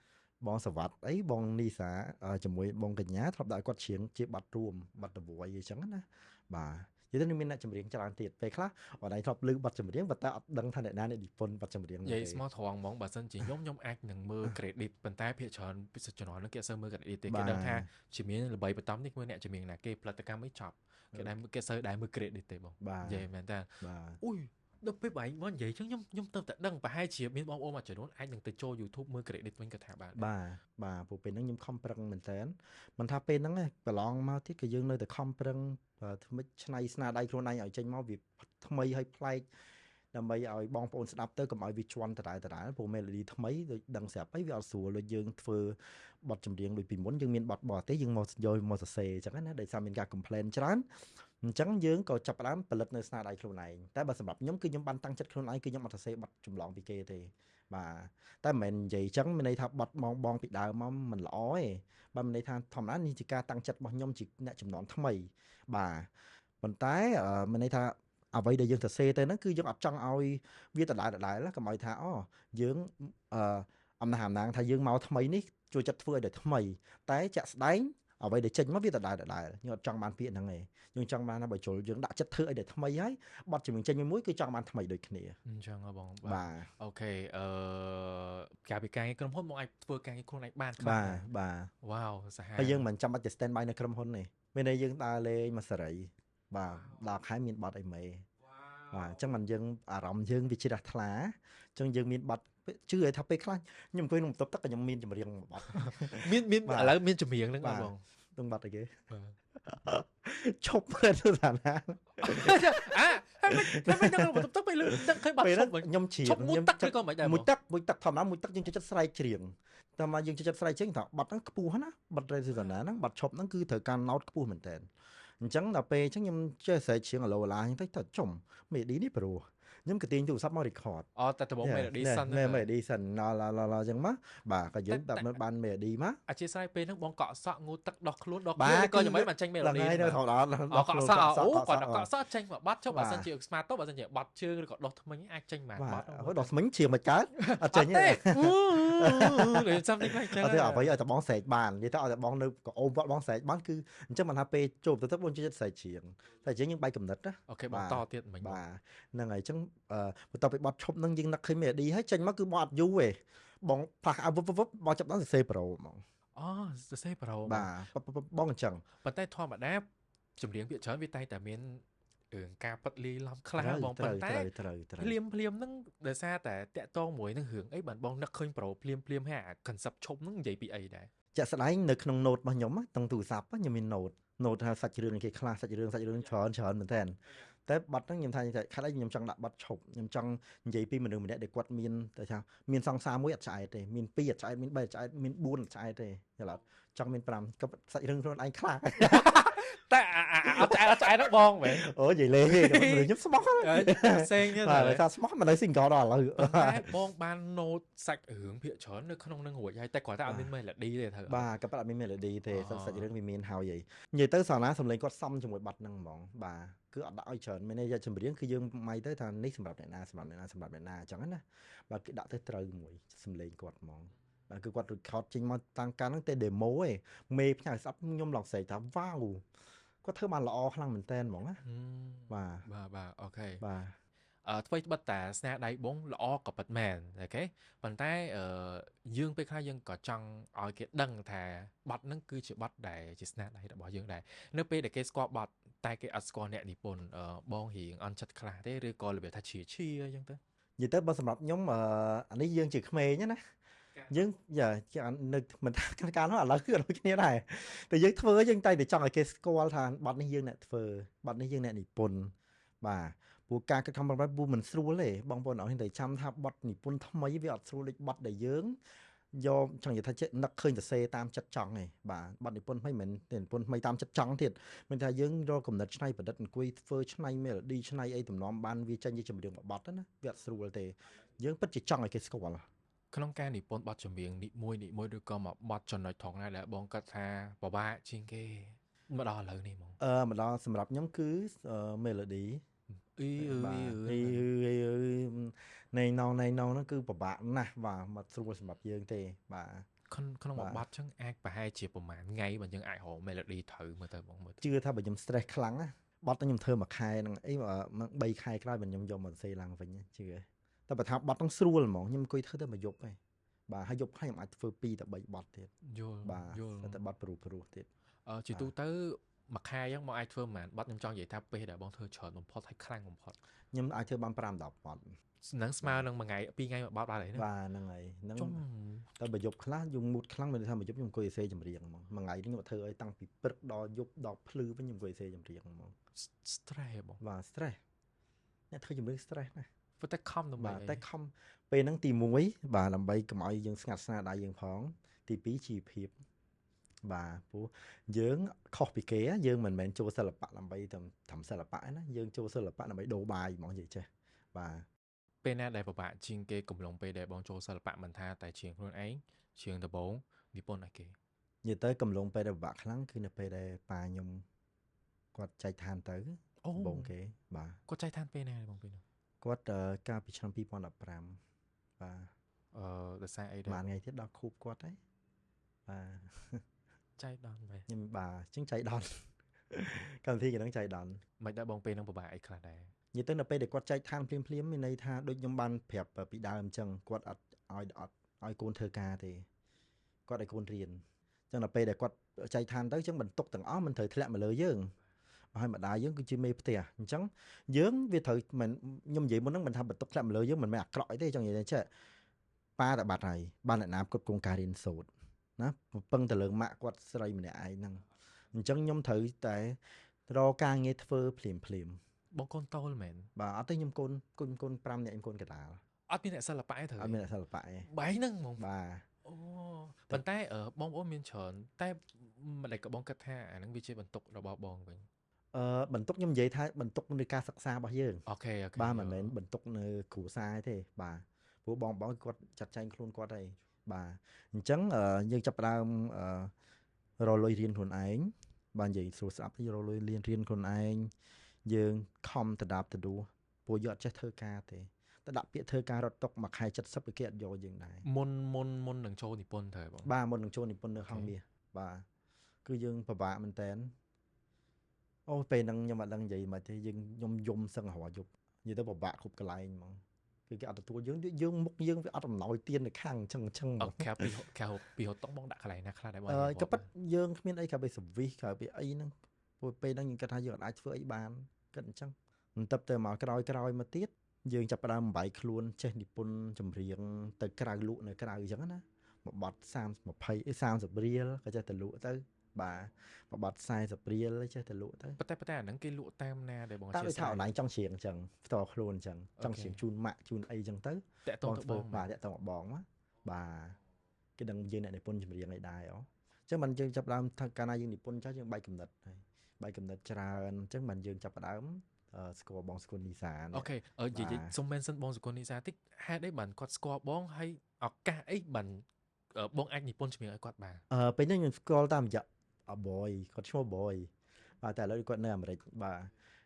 បងសវត្តអីបងនីសាជាមួយបងកញ្ញាធ្លាប់ដាក់គាត់ច្រៀងជាប័ណ្ណរួមប័ណ្ណតវយអីចឹងណាបាទនិយាយទៅមានអ្នកចម្រៀងច្រើនទៀតពេលខ្លះអត់ឯងធ្លាប់ឮប័ណ្ណចម្រៀងប៉ុន្តែអត់ដឹងថាអ្នកណាអ្នកនិពន្ធប័ណ្ណចម្រៀង និយាយស្មោះត្រង់ហ្មងបើសិនជាខ្ញុំអាចនឹងមើល credit ប៉ុន្តែភាគច្រើនពីជំនាន់នោះគេអត់សូវមើល credit ទេគេដឹងថាជំនាញល្បីបន្តនេះមើលអ្នកចម្រៀងណាគេផលិតកម្មអីចប់គេដែរគេសូវដែរមើល credit ទេបង បាទ និយាយមែនតើ បាទ អូយដល់ពេលបងនិយាយចឹងខ្ញុំទៅតែដឹងប្រហែលជាមានបងប្អូនមួយចំនួនអាចនឹងទៅចូល YouTube មើល credit វិញក៏ថាបាន បាទព្រោះពេលហ្នឹងខ្ញុំខំប្រឹងមែនតើមិនថាពេលហ្នឹងឯងប្រឡងមកទៀតក៏យើងនៅតែខំប្រឹងធ្វើម៉េចឆ្នៃស្នាដៃខ្លួនឯងឲ្យចេញមកវាថ្មីហើយប្លែកដើម្បីឲ្យបងប្អូនស្ដាប់ទៅកុំឲ្យវាជន់ដដែលព្រោះ melody ថ្មីដូចដឹងស្រាប់ហើយវាអត់ស្រួលដូចយើងធ្វើបទចម្រៀងដូចពីមុនយើងមានបទបរទេសយើងមកយកមកសរសេរអញ្ចឹងណាដោយសារមានការ complain ច្រើនអញ្ចឹងយើងក៏ចាប់ផ្ដើមផលិតនៅស្នាដៃខ្លួនឯងតែបើសម្រាប់ខ្ញុំគឺខ្ញុំបានតាំងចិត្តខ្លួនឯងគឺខ្ញុំអត់សរសេរបទចម្លងពីគេទេបាទតែមិនមែននិយាយអញ្ចឹងមានន័យថាបទបងពីដើមមកមិនល្អទេបើមានន័យថាធម្មតានេះជាការតាំងចិត្តរបស់ខ្ញុំជាអ្នកចំនួនថ្មីបាទប៉ុន្តែមានន័យថាអ្វីដែលយើងសរសេរទៅហ្នឹងគឺយើងអត់ចង់ឲ្យវាដដែលកុំឲ្យថាអូយើងអំណះអំណាងថាយើងមកថ្មីនេះជួយចិត្តធ្វើឲ្យតែថ្មីតែជាក់ស្ដែងអ្វីដែលចេញមកវាដដែលយើងអត់ចង់បានពាក្យហ្នឹងទេយើងចង់បានថាបើជុលយើងដាក់ចិត្តធ្វើឲ្យតែថ្មីហើយបទចម្រៀងចេញមួយគឺចង់បានថ្មីដូចគ្នា អញ្ចឹងហ៎បង បាទ អូខេកាលពីការងារក្រុមហ៊ុនមកអាចធ្វើការងារខ្លួនឯងបានខ្លះ បាទ វ៉ាវសាហាវ ហើយយើងមិនចាំបាច់ទៅ stand by នៅក្រុមហ៊ុនទេមានន័យយើងដើរលេងមកសេរីបាទដល់ខែមានបទអីមេបាទអញ្ចឹងមិនយើងអារម្មណ៍យើងវាជ្រះថ្លាអញ្ចឹងយើងមានបទជឿឲ្យថាពេលខ្លះខ្ញុំអង្គុយក្នុងបន្ទប់ទឹកក៏ខ្ញុំមានចម្រៀងមួយបទ មានឥឡូវមានចម្រៀងហ្នឹងអត់បង នឹងបទអីគេ បាទ ឈប់ទៅសាលា ហើយមិនដឹងបន្ទប់ទឹកពេលដឹងឃើញបាត់ ពេល ឈប់វិញ ខ្ញុំច្រៀង ឈប់មួយទឹកឬក៏មិនដែរ មួយទឹកធម្មតាមួយទឹកយើងចូលចិត្តស្រែកច្រៀងតែមកយើងចូលចិត្តស្រែកច្រៀងថាបទហ្នឹងខ្ពស់ណាបទរេស៊ីសាណាហ្នឹងបទឈប់ហ្នឹងគឺត្រូវការណោតខ្ពស់មែនតើអញ្ចឹងដល់ពេលអញ្ចឹងខ្ញុំចេះស្រែកច្រៀងអាឡូឡាអញ្ចឹងទៅចំមេឌីនេះព្រោះខ្ញុំក៏ទាញទូរស័ព្ទមក record អូតែដំបូង melody សិន melody សិនឡាអញ្ចឹងមកបាទក៏យើងតែបាន melody មក អធិស្ឋានពេលហ្នឹងបងកក់សក់ងូទឹកដោះខ្លួនដោះ បាទ គ្នាក៏យ៉ាងម៉េចបានចេញ melody ហ្នឹងហើយនៅថតអត់ អូកក់សក់អូគាត់កក់សក់ចេញមកបាត់ចុះបើសិនជា smart ទៅបើសិនជាបាត់ជើងឬក៏ដោះធ្មេញអាចចេញមក បា បា ទ ត់ អូដល់ស្មិញច្រៀងមិនកើតអត់ចេញទេ ទេ something like ចឹង អត់ទេអ្វីឲ្យតែបងស្រែកបាននិយាយទៅឲ្យតែបងនៅក៏អូមវត្តបងស្រែកបានគឺអញ្ចឹងមិនថាពេលជួបទៅបងជិះស្រែកច្រៀងតែច្រៀងយើងបែកកំណត់ណា អូខេបងតទៀតមិញ បាទហ្នឹងហើយអញ្ចឹងបន្ទាប់ពីបត់ឈប់ហ្នឹងយើងនឹកឃើញ melody ហើយចេញមកគឺបងអត់យូរទេបងផ្លាស់វឹបបងចាប់ដល់សរសេរប្រូហ្មង អូសរសេរប្រូ បាទបងអញ្ចឹង ប៉ុន្តែធម្មតាចម្រៀងភាគច្រើនវាតែតែមានរឿងការប៉ັດលីឡំខ្លះបងប៉ុន្តែ ត្រូវ ភ្លាមហ្នឹងដោយសារតែតាក់តងមួយនឹងរឿងអីបានបងនឹកឃើញប្រូភ្លាមហើយអា concept ឈប់ហ្នឹងនិយាយពីអីដែរ ជាក់ស្ដែងនៅក្នុង note របស់ខ្ញុំទាំងទូរស័ព្ទខ្ញុំមាន note ថាសាច់រឿងគេខ្លះសាច់រឿងច្រើនមែនតើ តែបាត់ហ្នឹងខ្ញុំថាខាត់ឯងខ្ញុំចង់ដាក់បាត់ឈប់ខ្ញុំចង់និយាយពីមនុស្សម្នាក់ដែលគាត់មានតែថាមានសង្សារមួយអត់ឆ្អែតទេមាន2អត់ឆ្អែតមាន3អត់ឆ្អែតមាន4អត់ឆ្អែតទេយល់អត់ចង់មាន5ក៏សាច់រឿងខ្លួនឯងខ្លាំង តែអត់ឆ្អែតហ្នឹងបងមែន អូនិយាយលេងទេមនុស្សខ្ញុំស្មោះហ្នឹង ផ្សេងទៀត បាទថាស្មោះមិននៅ single ដល់ឥឡូវ តែបងបាន note សាច់រឿងភាគច្រើននៅក្នុងនឹងរួចហើយតែគាត់តែអត់មាន melody ទេត្រូវ បាទក៏ប៉ាត់អត់មាន melody ទេសាច់រឿងវាមានហើយនិយាយទៅសាលាសំឡេងគាត់សំជាមួយបាត់ហ្នឹងហ្មងបាទគឺអត់ដាក់ឲ្យច្រើនមានន័យថាចម្រៀងគឺយើងម៉ៃទៅថានេះសម្រាប់អ្នកណាសម្រាប់អ្នកណាសម្រាប់អ្នកណាអញ្ចឹងណាបាទគឺដាក់ទៅត្រូវមួយសំឡេងគាត់ហ្មងបាទគឺគាត់ record ចេញមកតាំងកាលហ្នឹងទេ demo ឯងមេផ្ញើស្ដាប់ខ្ញុំឡងស្រែកថាវ៉ាវគាត់ធ្វើបានល្អខ្លាំងមែនតើហ្មងណាបាទអូខេ បាទថ្មីត្បិតតែស្នាដៃបងល្អក៏ពិតមែនអូខេប៉ុន្តែយើងពេលខ្លះយើងក៏ចង់ឲ្យគេដឹងថាបទហ្នឹងគឺជាបទដែលជាស្នាដៃរបស់យើងដែរនៅពេលដែលគេស្គាល់បទតែគេអត់ស្គាល់អ្នកនិពន្ធបងរៀងអន់ចិត្តខ្លះទេឬក៏របៀបថាឈៀអញ្ចឹងទៅនិយាយទៅបើសម្រាប់ខ្ញុំអានេះយើងជាក្មេងណាយើងនៅមិនថាការនោះឥឡូវគឺអត់ដូចគ្នាដែរតែយើងធ្វើយើងតែចង់ឲ្យគេស្គាល់ថាបទនេះយើងអ្នកធ្វើបទនេះយើងអ្នកនិពន្ធបាទព្រោះការគិតខំប្រឹងប្រែងពូមិនស្រួលទេបងប្អូនអរតែចាំថាបទនិពន្ធថ្មីវាអត់ស្រួលដូចបទដែលយើងយកចង់និយាយថាចេះនឹកឃើញសរសេរតាមចិត្តចង់ទេបាទបទនិពន្ធថ្មីមិនមែននិពន្ធថ្មីតាមចិត្តចង់ទៀតមានថាយើងរកកំណត់ឆ្នៃប្រឌិតអង្គុយធ្វើឆ្នៃ melody ឆ្នៃអីតំណមបានវាចេញជាចម្រៀងមួយបទណាវាអត់ស្រួលទេយើងពិតជាចង់ឲ្យគេស្គាល់ក្នុងការនិពន្ធបទចម្រៀងនីមួយឬក៏មកបទចំណុចថងណាដែលបងគាត់ថាពិបាកជាងគេមកដល់ឥឡូវនេះហ្មងមកដល់សម្រាប់ខ្ញុំគឺ melody ណៃណងហ្នឹងគឺពិបាកណាស់បាទមកស្រួលសម្រាប់យើងទេបាទក្នុងមួយបទចឹងអាចប្រហែលជាប្រហែលថ្ងៃបើយើងអាចរក melody ត្រូវមើលទៅបងមើលជឿថាបើខ្ញុំ stress ខ្លាំងណាបទខ្ញុំធ្វើមួយខែហ្នឹងអី3ខែក្រោយបើខ្ញុំយកមកសរសេរឡើងវិញជឿតែបើថាបទហ្នឹងស្រួលហ្មងខ្ញុំអង្គុយធ្វើតែមួយយប់ឯងបាទហើយយប់ខ្ញុំអាចធ្វើ2ទៅ3បទទៀតយល់បាទតែបទព្រោះទៀតជាទូទៅមួយខែហ្នឹងមកអាចធ្វើប៉ុន្មានបទខ្ញុំចង់និយាយថាពេលដែលបងធ្វើច្រើនបំផុតហើយខ្លាំងបំផុតខ្ញុំអាចធ្វើបាន5 10បទនឹងស្មើនឹងមួយថ្ងៃ2ថ្ងៃមួយបទបាទហ្នឹងបាទហ្នឹងហើយហ្នឹងតែបើយប់ខ្លះយំងូតខ្លាំងមានថាមួយយប់ខ្ញុំអង្គុយសរសេរចម្រៀងហ្មងមួយថ្ងៃខ្ញុំធ្វើឲ្យតាំងពីព្រឹកដល់យប់ដល់ភ្លឺវិញខ្ញុំអង្គុយសរសេរចម្រៀងហ្មង stress បងបាទ stress អ្នកធ្វើចម្រៀង stress ណាព្រោះតែខំដើម្បីតែខំពេលហ្នឹងទី1បាទដើម្បីកុំឲ្យយើងស្ងាត់ស្នាដៃយើងផងទី2ជីវភាពបាទព្រោះយើងខុសពីគេយើងមិនមែនចូលសិល្បៈដើម្បីធ្វើសិល្បៈណាយើងចូលសិល្បៈដើម្បីដូរបាយហ្មងនិយាយចេះបាទពេលណាដែលពិបាកជាងគេកំឡុងពេលដែលបងចូលសិល្បៈមិនថាតែជាងខ្លួនឯងជាងដំបងនិពន្ធឲ្យគេនិយាយទៅកំឡុងពេលដែលពិបាកខ្លាំងគឺនៅពេលដែលប៉ាខ្ញុំគាត់ចែកឋានទៅបងគេបាទគាត់ចែកឋានពេលណាបងពេលនោះគាត់កាលពីឆ្នាំ2015បាទដោយសារអីដែរមួយថ្ងៃទៀតដល់ខូបគាត់ហើយបាទចៃដន្យបែបខ្ញុំបាទចឹងចៃដន្យកម្មវិធីគេនឹងចៃដន្យមិនដែរបងពេលនឹងពិបាកអីខ្លះដែរនិយាយទៅនៅពេលដែលគាត់ចែកឋានភ្លាមមានន័យថាដូចខ្ញុំបានប្រាប់ពីដើមអញ្ចឹងគាត់អត់ឲ្យកូនធ្វើការទេគាត់ឲ្យកូនរៀនអញ្ចឹងដល់ពេលដែលគាត់ចែកឋានទៅអញ្ចឹងបន្ទុកទាំងអស់មិនត្រូវធ្លាក់មកលើយើងហើយម្ដាយយើងគឺជាមេផ្ទះអញ្ចឹងយើងវាត្រូវមិនខ្ញុំនិយាយមុនហ្នឹងមិនថាបន្ទុកធ្លាក់មកលើយើងមិនមែនអាក្រក់អីទេចង់និយាយចេះប៉ាតែបាត់ហើយបានអ្នកណាគាត់គង់ការរៀនសូត្រណាពឹងទៅលើម៉ាក់គាត់ស្រីម្នាក់ឯងហ្នឹងអញ្ចឹងខ្ញុំត្រូវតែរកការងារធ្វើភ្លាមបងកូនតូលមែនបាទអត់ទេខ្ញុំកូន5នាក់ខ្ញុំកូនកដាលអត់មានអ្នកសិល្បៈទេត្រូវអត់មានអ្នកសិល្បៈទេបែរហ្នឹងហ្មងបាទអូប៉ុន្តែបងប្អូនមានច្រើនតែមិនដែលក៏បងគិតថាអាហ្នឹងវាជាបន្ទុករបស់បងវិញបន្ទុកខ្ញុំនិយាយថាបន្ទុកនៃការសិក្សារបស់យើងអូខេបាទមិនមែនបន្ទុកនៅគ្រួសារទេបាទព្រោះបងគាត់ចាត់ចែងខ្លួនគាត់ហើយបាទអញ្ចឹងយើងចាប់ផ្ដើមរលុយរៀនខ្លួនឯងបាទនិយាយស្រួលស្ដាប់ទៅរលុយរៀនខ្លួនឯងយើងខំតដាប់តដួព្រោះយើងអត់ចេះធ្វើការទេតែដាក់ពាក្យធ្វើការរត់តុកមួយខែ70គេអត់យកយើងដែរមុននឹងចូលនិពន្ធត្រូវបងបាទមុននឹងចូលនិពន្ធនៅហងមាសបាទគឺយើងពិបាកមែនតើអូពេលហ្នឹងខ្ញុំអត់ដឹងនិយាយមកទេខ្ញុំយំសឹងរាល់យប់និយាយទៅពិបាកគ្រប់កន្លែងហ្មងគឺគេអត់ទទួលយើងមុខយើងវាអត់អំណោយទៀននៅខាងអញ្ចឹងអូខេពីហត់តុកបងដាក់កន្លែងណាខ្លះដែរបងក៏ប៉ិតយើងគ្មានអីក្រៅពីសវិសក្រៅពីអីហ្នឹងព្រោះពេលហ្នឹងយើងគិតថាយើងអាចធ្វើអីបានគិតអញ្ចឹងបន្ទាប់ទៅមកក្រោយមកទៀតយើងចាប់ផ្ដើមបំបីខ្លួនចេះនិពន្ធចម្រៀងទៅក្រៅលក់នៅក្រៅអញ្ចឹងណាមួយបទ30 20 30រៀលក៏ចេះទៅលក់ទៅ បាទបត់40រៀលចេះតែលក់ទៅប៉ុន្តែអាហ្នឹងគេលក់តាមណាដែលបងអ តាម ធិ ដូច ស្ឋា ថា ន អនឡាញចង់ច្រៀងអញ្ចឹងផ្ទាល់ខ្លួនអញ្ចឹងចង់ច្រៀងជូនម៉ាក់ជូនអីអញ្ចឹងទៅ តាក់ទងទៅបង បាទតាក់ទងមកបងមកបាទគេដឹងយើងអ្នកនិពន្ធចម្រៀងអីដែរអញ្ចឹងមិនយើងចាប់ដើមថាកាលណាយើងនិពន្ធចោះយើងបែកកំណត់ហើយបែកកំណត់ច្រើនអញ្ចឹងមិនយើងចាប់ដើមស្គាល់បងស្គុណនីសា អូខេនិយាយសុំមែនសិនបងសុគន្ធនីសាតិចហេតុអីបានគាត់ស្គាល់បងហើយឱកាសអីបានបងអាចនិពន្ធចម្រៀងឲ្យគាត់បាន ពេលហ្នឹងខ្ញុំស្គាល់តាមរយៈboy គាត់ឈ្មោះ boy បាទតែឥឡូវគាត់នៅអាមេរិកបា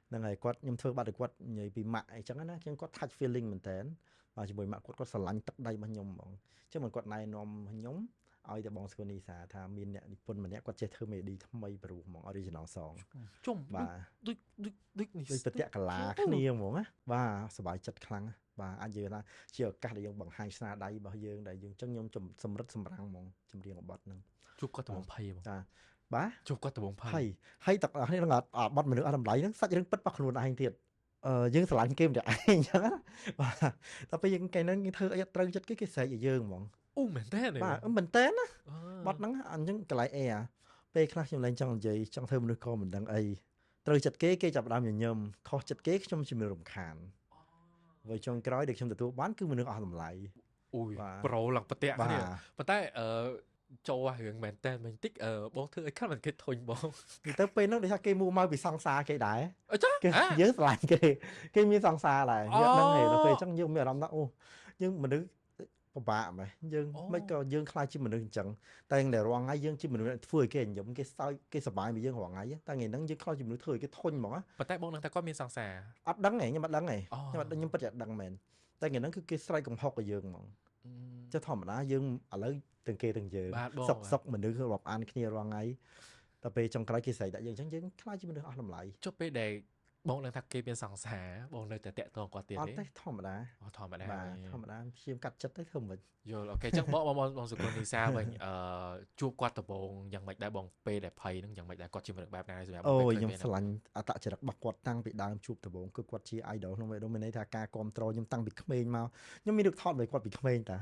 ទហ្នឹងហើយគាត់ខ្ញុំធ្វើបាត់ឲ្យគាត់និយាយពីម៉ាក់អីចឹងណាចឹងគាត់ touch feeling មែនតើបាទជាមួយម៉ាក់គាត់ស្រឡាញ់ទឹកដៃរបស់ខ្ញុំហ្មងចឹងមិនគាត់ណែនាំខ្ញុំឲ្យតែបងស្គាល់នីសាថាមានអ្នកនិពន្ធម្នាក់គាត់ចេះធ្វើ melody ថ្មីព្រោះហ្មង original song ជុំបាទដូចនេះ ដូចប្រតិកលាគ្នាហ្មងណាបាទសប្បាយចិត្តខ្លាំងបាទអាចនិយាយថាជាឱកាសដែលយើងបង្ហាញស្នាដៃរបស់យើងដែលយើងចឹងខ្ញុំសម្រិតសម្រាំងហ្មងចម្រៀងបទហ្នឹង ជួបគាត់ត្បូងភ័យបង បាទ ជួបគាត់ត្បូងភ័យ ហើយតើនេះនឹងបត់មនុស្សអត់តម្លៃហ្នឹងសាច់រឿងពិតរបស់ខ្លួនឯងទៀតយើងស្រឡាញ់គេម្នាក់ឯងអញ្ចឹងណាបាទតែពេលយើងគេហ្នឹងគេធ្វើអីត្រូវចិត្តគេស្រែកឲ្យយើងហ្មង អូមែនតើ បាទមែនតើណាបត់ហ្នឹងអញ្ចឹងកន្លែងអីពេលខ្លះខ្ញុំឡើងចង់និយាយចង់ធ្វើមនុស្សក៏មិនដឹងអីត្រូវចិត្តគេចាប់ដើមញញឹមខុសចិត្តគេខ្ញុំជាមនុស្សរំខានហើយចុងក្រោយដែលខ្ញុំទទួលបានគឺមនុស្សអស់តម្លៃ អូយប្រូឡើងប្រតិគ្នាប៉ុន្តែចូលរឿងមែនតើមិញតិចបងធ្វើឲ្យខំមិនគេធុញបង ទៅពេលហ្នឹងដូចថាគេមកពីសង្សារគេដែរ ចា យើងស្រឡាញ់គេមានសង្សារដែរយើងដឹងទេដល់ពេលអញ្ចឹងយើងមានអារម្មណ៍ថាអូយើងមនុស្សពិបាកមែនយើងមិនក៏យើងខ្លាចជាមនុស្សអញ្ចឹងតែតែរងថ្ងៃយើងជាមនុស្សធ្វើឲ្យគេញញឹមគេសើចគេសប្បាយពីយើងរងថ្ងៃតែថ្ងៃហ្នឹងយើងខ្លាចជាមនុស្សធ្វើឲ្យគេធុញហ្មង ប៉ុន្តែបងនឹងថាគាត់មានសង្សារ អត់ដឹងទេខ្ញុំអត់ដឹងទេខ្ញុំពិតជាដឹងមែនតែថ្ងៃហ្នឹងគឺគេស្រែកកំហុកឲ្យយើងហ្មងចុះធម្មតាយើងឥឡូវទាំងគេទាំងយើងសុកមនុស្សរាប់អានគ្នារាល់ថ្ងៃតែពេលចុងក្រោយគេស្រែកដាក់យើងអញ្ចឹងយើងខ្លាចជាមនុស្សអស់តម្លៃ ចុះពេលដែលបងនឹងថាគេមានសង្សារបងនៅតែតាក់ទងគាត់ទៀតទេ អត់ទេធម្មតា ធម្មតា បាទធម្មតាព្យាយាមកាត់ចិត្តទៅធ្វើមិន យល់អូខេចឹងបងសុគន្ធនីសាវិញជួបគាត់ដំបូងយ៉ាងម៉េចដែរបងពេលដែលភ័យហ្នឹងយ៉ាងម៉េចដែរគាត់ជាមនុស្សបែបណាសម្រាប់ អូខ្ញុំស្រឡាញ់អត្តចរិតរបស់គាត់តាំងពីដើមជួបដំបូងគឺគាត់ជា idol ក្នុងវីដេអូមានន័យថាការគ្រប់គ្រងខ្ញុំតាំងពីក្មេងមកខ្ញុំមានរូបថតរបស់គាត់ពីក្មេងតា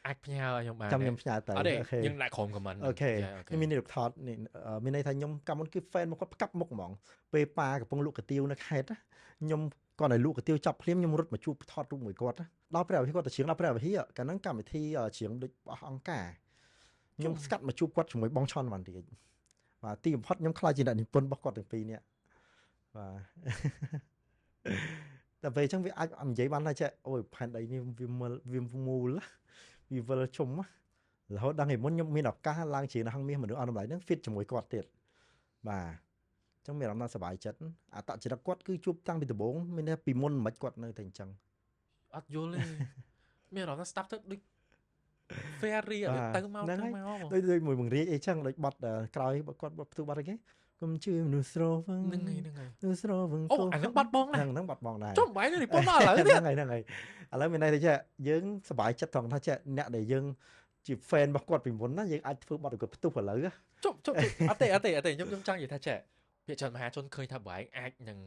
អាចផ្ញើឲ្យខ្ញុំបាន ចាំខ្ញុំផ្ញើទៅ អត់ទេយើងដាក់ក្រុម comment អូខេខ្ញុំមានរូបថតនេះមានន័យថាខ្ញុំកាលមុនគឺ fan របស់គាត់ផ្កាប់មុខហ្មងពេលប៉ាកំពុងលក់កាទៀវនៅខេត្តខ្ញុំគាត់ឲ្យលក់កាទៀវចាប់ភ្លាមខ្ញុំរត់មកជួបថតរូបមួយគាត់ដល់ព្រះវិហារគាត់ទៅច្រៀងដល់ព្រះវិហារកាលហ្នឹងកម្មវិធីច្រៀងដូចអស់អង្គការខ្ញុំស្កាត់មកជួបគាត់ជាមួយបងឆនវ៉ាន់រាជបាទទីបំផុតខ្ញុំខ្លាចជាអ្នកនិពន្ធរបស់គាត់ទាំងពីរនាក់បាទតែពេលអញ្ចឹងវាអាចនិយាយបានថាចេះអូយផែនដីនេះវាមូលវាវិលជុំរហូតដល់ថ្ងៃមុនខ្ញុំមានឱកាសឡើងច្រៀងនៅហងមាសមនុស្សអត់តម្លៃហ្នឹង fit ជាមួយគាត់ទៀតបាទអញ្ចឹងមានអារម្មណ៍ថាសប្បាយចិត្តអត្តចរិតគាត់គឺជួបតាំងពីដំបូងមានតែពីមុនមិនគាត់នៅតែអញ្ចឹងអត់យល់ទេមានអារម្មណ៍ថា staff ទៅដូច fairy ទៅមកដូចមួយបង្រៀនអីចឹងដូចបត់ក្រោយគាត់ផ្ទុះបាត់អីគេគុំជឿមនុស្សស្រវឹងហ្នឹងហើយមនុស្សស្រវឹងអូអាហ្នឹងបាត់បងហ្នឹងបាត់បងដែរចុះបាយនេះប៉ុណ្ណឹងឥឡូវទៀតហ្នឹងហើយឥឡូវមានន័យថាចេះយើងសប្បាយចិត្តត្រង់ថាចេះអ្នកដែលយើងជា fan របស់គាត់ពីមុនណាយើងអាចធ្វើបត់ឲ្យគាត់ផ្ទុះឥឡូវចុះអត់ទេខ្ញុំចង់និយាយថាចេះពាក្យចន្ទមហាជនឃើញថាបាយអាចនឹង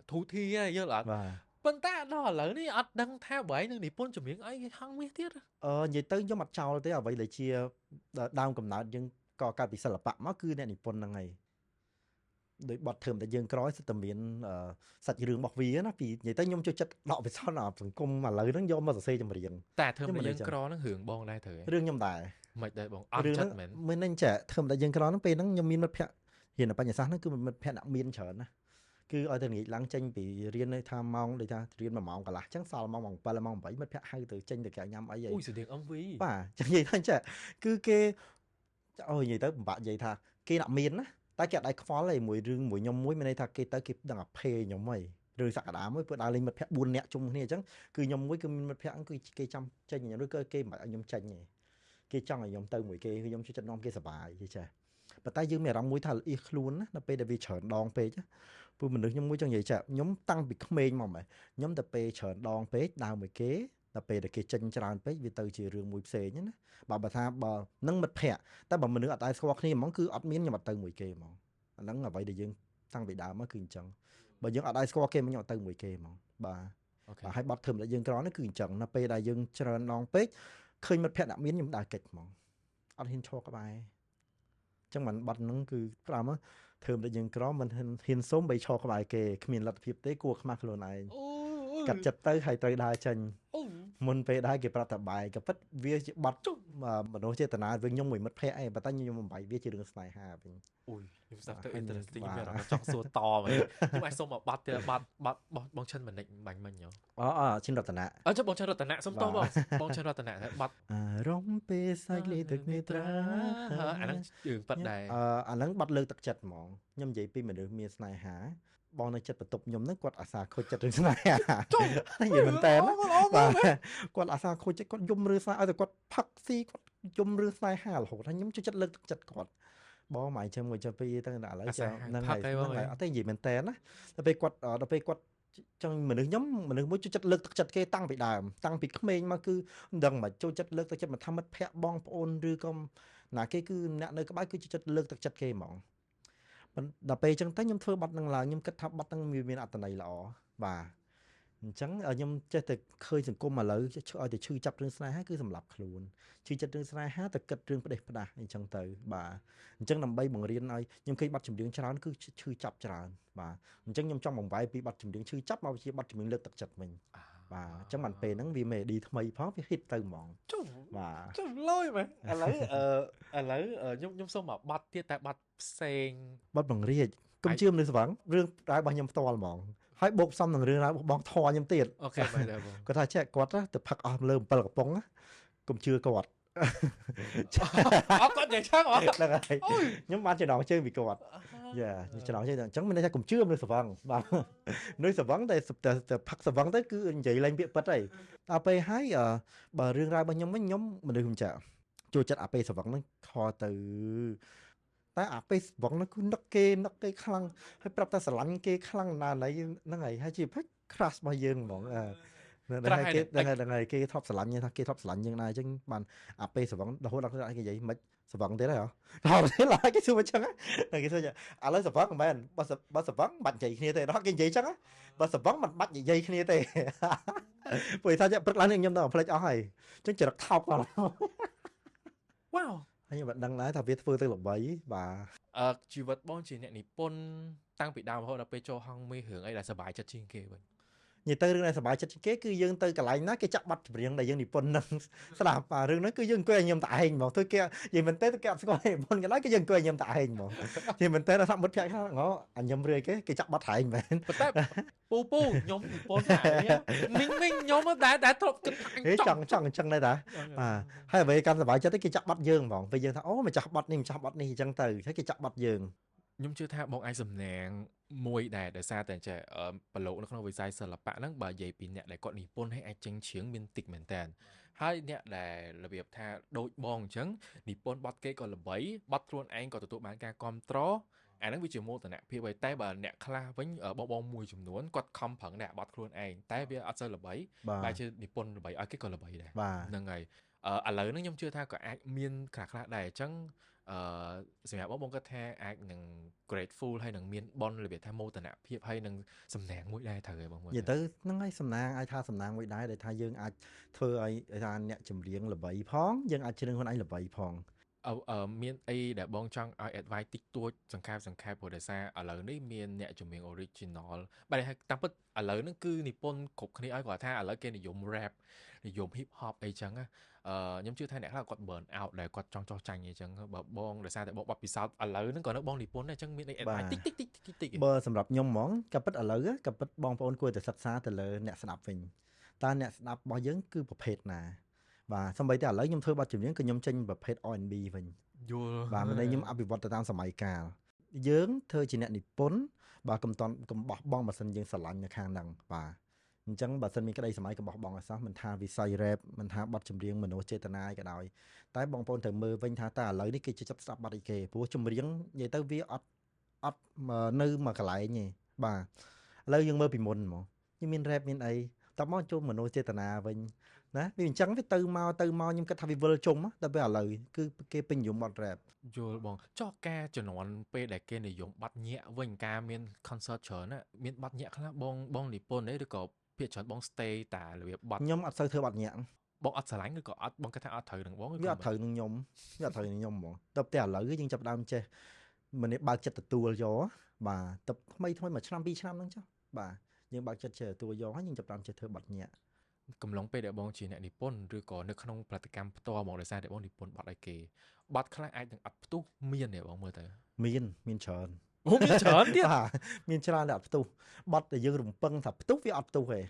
ធូធីយល់អត់ប៉ុន្តែដល់ឥឡូវនេះអត់ដឹងថាបាយនឹងនិពន្ធចម្រៀងអីហងមាសទៀតនិយាយទៅខ្ញុំអត់ចោលទេអ្វីដែលជាដើមកំណើតយើងក៏កើតពីសិល្បៈមកគឺអ្នកនិពន្ធហ្នឹងហើយដោយបត់ធើមតែយើងក្រោយសិតតែមានសាច់រឿងរបស់វាណាពីនិយាយទៅខ្ញុំចូលចិត្តដកវិសោធន៍សង្គមឥឡូវហ្នឹងយកមកសរសេរចម្រៀងតែធើមតែយើងក្រហ្នឹងរឿងបងដែរត្រូវរឿងខ្ញុំដែរមិនដែរបងអត់ចិត្តមែនមិននឹងចាធើមតែយើងក្រហ្នឹងពេលហ្នឹងខ្ញុំមានមិត្តភក្តិរៀនបញ្ញាសាស្ត្រហ្នឹងគឺមិត្តភក្តិអ្នកមានច្រើនណាគឺឲ្យទៅងាកឡើងចេញពីរៀននៅថាម៉ោងដូចថារៀន1ម៉ោងកន្លះអញ្ចឹងសល់ម៉ោង7ម៉ោង8មិត្តភក្តិហៅទៅចេញទៅក្រៅញ៉ាំអីអូយស្តៀង MV បាទចឹងនិយាយថាចាគឺគេអូយនិយាយទៅពិបាកនិយាយថាគេអ្នកមានណាតែគេអត់ដៃខ្វល់ទេមួយរឿងមួយខ្ញុំមួយមានន័យថាគេទៅគេដឹងអាភេខ្ញុំហីឬសក្តាមួយព្រោះដើរលេងមិត្តភក្តិ4នាក់ជុំគ្នាអញ្ចឹងគឺខ្ញុំមួយគឺមានមិត្តភក្តិគឺគេចាំចេញខ្ញុំឬក៏គេមិនឲ្យខ្ញុំចេញទេគេចង់ឲ្យខ្ញុំទៅមួយគេគឺខ្ញុំជួយចិត្តនាំគេសប្បាយទេចាប៉ុន្តែយើងមានអារម្មណ៍មួយថាល្អៀសខ្លួនណានៅពេលដែលវាច្រើនដងពេកព្រោះមនុស្សខ្ញុំមួយចង់និយាយចាខ្ញុំតាំងពីក្មេងមកម៉េចខ្ញុំទៅពេលច្រើនដងពេកដើរមួយគេដល់ពេលដែលគេចេញច្រើនពេកវាទៅជារឿងមួយផ្សេងណាបើថាបើនឹងមិត្តភក្តិតែបើមនុស្សអត់ដែរស្គាល់គ្នាហ្មងគឺអត់មានខ្ញុំអត់ទៅមួយគេហ្មងអាហ្នឹងអ្វីដែលយើងតាំងពីដើមមកគឺអញ្ចឹងបើយើងអត់ដែរស្គាល់គេខ្ញុំអត់ទៅមួយគេហ្មងបាទហើយបត់ធឹមដែលយើងក្រហ្នឹងគឺអញ្ចឹងនៅពេលដែលយើងច្រើនដងពេកឃើញមិត្តភក្តិអ្នកមានខ្ញុំដើរកិច្ចហ្មងអត់ហ៊ានឈរក្បែរ ចឹងមិនបាត់ហ្នឹងគឺប្រាំធ្វើតែយើងក្រមិនហ៊ានសុំបីឈរក្បែរគេគ្មានលទ្ធភាពទេគួរខ្មាស់ខ្លួនឯង អូ កាត់ចិត្តទៅហើយត្រូវដើរចេញ អូ មុនពេលដែរគេប្រាប់ថាបាយក៏ពិតវាជាបាត់មនុស្សចេតនាវិញខ្ញុំមួយមិត្តភ័ក្ដិអីប៉ុន្តែខ្ញុំមិនបាយវាជារឿងស្នេហាវិញ អូយខ្ញុំស្ដាប់ទៅ interesting ខ្ញុំមានអារម្មណ៍ចង់សួរតវិញខ្ញុំអាចសុំមកបាត់ទៀតបាត់បងឈិនមិនបាញ់មិញហ៎ឈិនរតនៈ ចុះបងឈិនរតនៈសុំតបងឈិនរតនៈបាត់អារម្មណ៍ពេលសាច់លេទឹកនេត្រា អាហ្នឹងយើងប៉ាត់ដែរ អាហ្នឹងបាត់លើកទឹកចិត្តហ្មងខ្ញុំនិយាយពីមនុស្សមានស្នេហាបងនៅចិត្តបន្ទប់ខ្ញុំហ្នឹងគាត់អាសាខូចចិត្តរឿងស្នេហានិយាយមែនតើបាទគាត់អាសាខូចចិត្តគាត់យំរឿងស្នេហាឲ្យតែគាត់ផឹកស៊ីគាត់យំរឿងស្នេហារហូតហើយខ្ញុំជួយចិត្តលើកទឹកចិត្តគាត់បងមកចាំមួយចាំពីទៅឥឡូវចាំហ្នឹងហើយអត់ទេនិយាយមែនតើណាដល់ពេលគាត់ចឹងមនុស្សខ្ញុំមនុស្សមួយជួយចិត្តលើកទឹកចិត្តគេតាំងពីដើមតាំងពីក្មេងមកគឺមិនដឹងមកចូលចិត្តលើកទឹកចិត្តមកថាមិត្តភ័ក្ដិបងប្អូនឬក៏ណាគេគឺអ្នកនៅក្បែរគឺចិត្តលើកទឹកចិត្តគេហ្មងដល់ពេលអញ្ចឹងទៅខ្ញុំធ្វើប័ណ្ណនឹងឡើងខ្ញុំគិតថាប័ណ្ណនឹងមានអត្ថន័យល្អបាទអញ្ចឹងខ្ញុំចេះតែឃើញសង្គមឥឡូវឲ្យតែឈឺចាប់រឿងស្នេហាគឺសម្លាប់ខ្លួនឈឺចិត្តរឿងស្នេហាតែគិតរឿងផ្ដេសផ្ដាស់អញ្ចឹងទៅបាទអញ្ចឹងដើម្បីបង្រៀនឲ្យខ្ញុំឃើញប័ណ្ណចម្រៀងច្រើនគឺឈឺចាប់ច្រើនបាទអញ្ចឹងខ្ញុំចង់បំបែកពីប័ណ្ណចម្រៀងឈឺចាប់មកជាប័ណ្ណចម្រៀងលើកទឹកចិត្តវិញបាទអញ្ចឹងបានពេលហ្នឹងវាមេឌីថ្មីផងវា hit ទៅហ្មងបាទចុះលយមែនឥឡូវខ្ញុំសុំមកបាត់ទៀតតែបាត់ផ្សេងបាត់បង្រៀនកុំជឿមនុស្សស្វឹងរឿងរ៉ាវរបស់ខ្ញុំផ្ទាល់ហ្មងហើយបូកផ្សំនឹងរឿងរ៉ាវរបស់បងធွာខ្ញុំទៀត អូខេបាទបងគាត់ថាចេះគាត់ទៅផឹកអស់លើ7កំប៉ុងកុំជឿគាត់អត់គាត់និយាយចឹងហ៎ហ្នឹងហើយខ្ញុំបានចំណងជើងពីគាត់យ៉ាចំណងជើងអញ្ចឹងមានន័យថាកុំជឿមនុស្សស្វឹងបាទមនុស្សស្វឹងតែផឹកស្វឹងទៅគឺនិយាយលេងពាក្យពិតហើយដល់ពេលហើយបើរឿងរ៉ាវរបស់ខ្ញុំវិញខ្ញុំមនុស្សខ្ញុំចាចូលចិត្តអាពេលស្វឹងហ្នឹងខទៅតែអាពេលស្វឹងហ្នឹងគឺនឹកគេខ្លាំងហើយប្រាប់តែស្រឡាញ់គេខ្លាំងណាស់ហ្នឹងហើយជាផឹក crush របស់យើងហ្មងហ្នឹងហើយគេថប់ស្រឡាញ់ថាគេថប់ស្រឡាញ់យើងដែរអញ្ចឹងបានអាពេលស្វឹងរហូតដល់គេនិយាយមិនស្វឹងទៀតហើយហ៎ដល់ទេឡើយគេសួរអញ្ចឹងគេសួរឥឡូវស្វឹងមិនមែនបើស្វឹងបាច់និយាយគ្នាទេដល់គេនិយាយអញ្ចឹងបើស្វឹងមិនបាច់និយាយគ្នាទេព្រោះថាព្រឹកឡើងនេះខ្ញុំទៅផ្លេចអស់ហើយអញ្ចឹងចរិតថោកគាត់វ៉ាវខ្ញុំមិនដឹងដែរថាវាធ្វើទៅល្បីបាទជីវិតបងជាអ្នកនិពន្ធតាំងពីដើមរហូតដល់ពេលចូលហងមេរឿងអីដែលសប្បាយចិត្តជាងគេវិញនិយាយទៅរឿងដែលសប្បាយចិត្តជាងគេគឺយើងទៅកន្លែងណាគេចាក់បាត់ចម្រៀងដែលយើងនិពន្ធនឹងស្ដាប់រឿងហ្នឹងគឺយើងអង្គុយឲ្យញឹមតែឯងហ្មងធ្វើគេនិយាយមែនទេគេអត់ស្គាល់និពន្ធកន្លែងគឺយើងអង្គុយឲ្យញឹមតែឯងហ្មងនិយាយមែនទេថាមិត្តភក្តិហ្នឹងអញញឹមរឿយគេចាក់បាត់តែឯងមែនប៉ុន្តែពូខ្ញុំនិពន្ធតែមីងខ្ញុំតែធ្លាប់គិតចង់អញ្ចឹងដែរតាបាទហើយអ្វីកាន់សប្បាយចិត្តគេចាក់បាត់យើងហ្មងពេលយើងថាអូម្ចាស់បាត់នេះម្ចាស់បាត់នេះអញ្ចឹងទៅហើយគេចាក់បាត់យើងខ្ញុំជឿថាបងអាចសំណាងមួយដែរដោយសារតែចេះប្រឡូកនៅក្នុងវិស័យសិល្បៈហ្នឹងបើនិយាយពីអ្នកដែលគាត់និពន្ធឲ្យអាចចេញច្រៀងមានតិចមែនតើហើយអ្នកដែលរបៀបថាដូចបងអញ្ចឹងនិពន្ធបទគេក៏ល្បីបទខ្លួនឯងក៏ទទួលបានការគាំទ្រអាហ្នឹងវាជាមោទនភាពហើយតែបើអ្នកខ្លះវិញបងមួយចំនួនគាត់ខំប្រឹងតែបទខ្លួនឯងតែវាអត់សូវល្បីបែរជានិពន្ធល្បីឲ្យគេក៏ល្បីដែរហ្នឹងហើយឥឡូវហ្នឹងខ្ញុំជឿថាក៏អាចមានខ្លះដែរអញ្ចឹងសម្រាប់បងគាត់ថាអាចនឹង grateful ហើយនឹងមានបនរបៀបថាមោទនភាពហើយនឹងសំណាងមួយដែរត្រូវហើយបងមើលនិយាយទៅហ្នឹងហើយសំណាងអាចថាសំណាងមួយដែរដែលថាយើងអាចធ្វើឲ្យថាអ្នកចម្រៀងល្បីផងយើងអាចច្រៀងខ្លួនឯងល្បីផងមានអីដែលបងចង់ឲ្យ advice តិចតួចសង្ខេបព្រោះដោយសារឥឡូវនេះមានអ្នកចម្រៀង original បែរថាតាមពិតឥឡូវហ្នឹងគឺនិពន្ធគ្រប់គ្នាឲ្យគាត់ថាឥឡូវគេនិយម rap និយម hip hop អីចឹងខ្ញុំជឿថាអ្នកខ្លះគាត់ burn out ដែលគាត់ចង់ចោះចាញ់អីចឹងបើបងដោយសារតែបងបត់ពិសោធន៍ឥឡូវហ្នឹងក៏នៅបងនិពន្ធដែរអញ្ចឹងមានអី advice តិចបើសម្រាប់ខ្ញុំហ្មងក៏ពិតឥឡូវក៏ពិតបងប្អូនគួរតែសិក្សាទៅលើអ្នកស្ដាប់វិញតើអ្នកស្ដាប់របស់យើងគឺប្រភេទណាបាទសម្បីតែឥឡូវខ្ញុំធ្វើបទចម្រៀងក៏ខ្ញុំចេញប្រភេទ R&B វិញយល់បាទមិនได้ខ្ញុំអភិវឌ្ឍទៅតាមសម័យកាលយើងធ្វើជាអ្នកនិពន្ធបាទកុំបោះបង់បើសិនយើងស្រឡាញ់នៅខាងហ្នឹងបាទអញ្ចឹងបើសិនមានក្តីសម័យកុំបោះបង់ឲ្យសោះមិនថាវិស័យ rap មិនថាបទចម្រៀងមនោចេតនាក៏ដោយតែបងប្អូនត្រូវមើលវិញថាតើឥឡូវនេះគេចិត្តស្ដាប់បទអីគេព្រោះចម្រៀងនិយាយទៅវាអត់នៅមួយកន្លែងទេបាទឥឡូវយើងមើលពីមុនហ្មងយើងមាន rap មានអីតើមកចូលមនោចេតនាវិញណាវាអញ្ចឹងវាទៅមកខ្ញុំគិតថាវាវិលជុំតែពេលឥឡូវគឺគេពេញនិយមបទ rap យល់បងចោះការជំនាន់ពេលដែលគេនិយមបទញាក់វិញការមាន concert ច្រើនណាមានបទញាក់ខ្លះបងនិពន្ធទេឬក៏ភាគច្រើនបង stay តែរបៀបបទខ្ញុំអត់សូវធ្វើបទញាក់ បងអត់ស្រឡាញ់ឬក៏អត់បងគិតថាអត់ត្រូវនឹងបងឬ វា ក៏ អត់ត្រូវនឹងខ្ញុំវាអត់ត្រូវនឹងខ្ញុំហ្មងតែតែឥឡូវយើងចាប់ដើមចេះម្នាក់បើកចិត្តទទួលយកបាទតែថ្មីមួយឆ្នាំ2ឆ្នាំហ្នឹងចុះបាទយើងបើកចិត្តចេះទទួលយកហើយយើងចាប់ដើមចេះធ្វើបទញាក់ កំឡុងពេលដែលបងជាអ្នកនិពន្ធឬក៏នៅក្នុងផលិតកម្មផ្ទាល់មកដោយសារតែបងនិពន្ធបទឲ្យគេបទខ្លះអាចនឹងអត់ផ្ទុះមានទេបងមើលទៅ មានច្រើន អូមានច្រើនទៀត បាទមានច្រើនដែលអត់ផ្ទុះបទដែលយើងរំពឹងថាផ្ទុះវាអត់ផ្ទុះទេ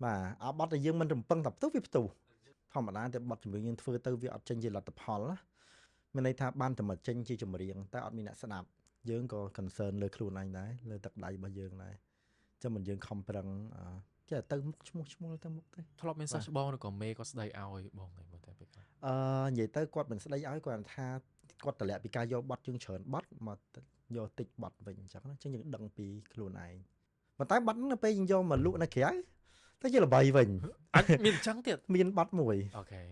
បាទអាបទដែលយើងមិនរំពឹងថាផ្ទុះវាផ្ទុះធម្មតាតែបទចម្រៀងយើងធ្វើទៅវាអត់ចេញជាលទ្ធផលណាមានន័យថាបានតែមកចេញជាចម្រៀងតែអត់មានអ្នកស្ដាប់យើងក៏ concern លើខ្លួនឯងដែរលើទឹកដៃរបស់យើងដែរចាំមិនយើងខំប្រឹងចេះទៅមុខឈ្មោះទៅមុខទេ ធ្លាប់មានសិស្សបងឬក៏មេគាត់ស្ដីឲ្យបងឯងមើលទៅពេលខ្លះ និយាយទៅគាត់មិនស្ដីឲ្យគាត់ថាគាត់តម្លាក់ពីការយកបទយើងច្រើនបទមកយកតិចបទវិញអញ្ចឹងណាចឹងយើងដឹងពីខ្លួនឯងប៉ុន្តែបទហ្នឹងនៅពេលយើងយកមកលក់នៅក្រៅទៅជាល្បីវិញ អាចមានអញ្ចឹងទៀត មានបទមួយ អូខេ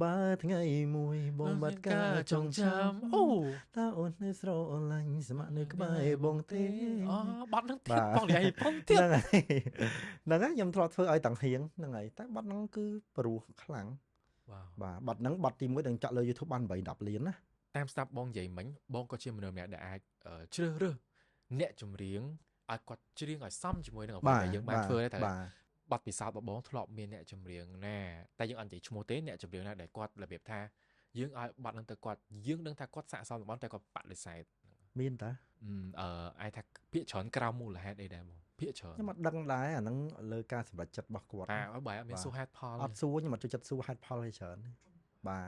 បើថ្ងៃមួយបងបាត់ការចងចាំ អូ តើអូននៅស្រឡាញ់ស្ម័គ្រនៅក្បែរបងទេ អូបទហ្នឹងទៀតបងនិយាយផងទៀត ហ្នឹងហើយខ្ញុំធ្លាប់ធ្វើឲ្យតង្ហៀងហ្នឹងហើយតែបទហ្នឹងគឺព្រោះខ្លាំង វ៉ាវ បាទបទហ្នឹងបទទី1ដែលចាក់លើ YouTube បាន8 10លានណា តាមស្ដាប់បងនិយាយមិញបងក៏ជាមនុស្សម្នាក់ដែលអាចជ្រើសរើសអ្នកចម្រៀងឲ្យគាត់ច្រៀងឲ្យសមជាមួយនឹងអ្វីដែលយើងបានធ្វើដែរតែ បាទ បទពិសោធន៍របស់បងធ្លាប់មានអ្នកចម្រៀងណាតែយើងអត់និយាយឈ្មោះទេអ្នកចម្រៀងណាដែលគាត់របៀបថាយើងឲ្យបទហ្នឹងទៅគាត់យើងដឹងថាគាត់សាកសមរបស់តែគាត់បដិសេធ មានតា អាចថាភាកច្រើនក្រៅមូលហេតុអីដែរបងភាកច្រើន ខ្ញុំអត់ដឹងដែរអាហ្នឹងលើការសម្រេចចិត្តរបស់គាត់ បើអត់មានសួរហេតុផល អត់សួរខ្ញុំអត់ចូលចិត្តសួរហេតុផលឲ្យច្រើនបាទ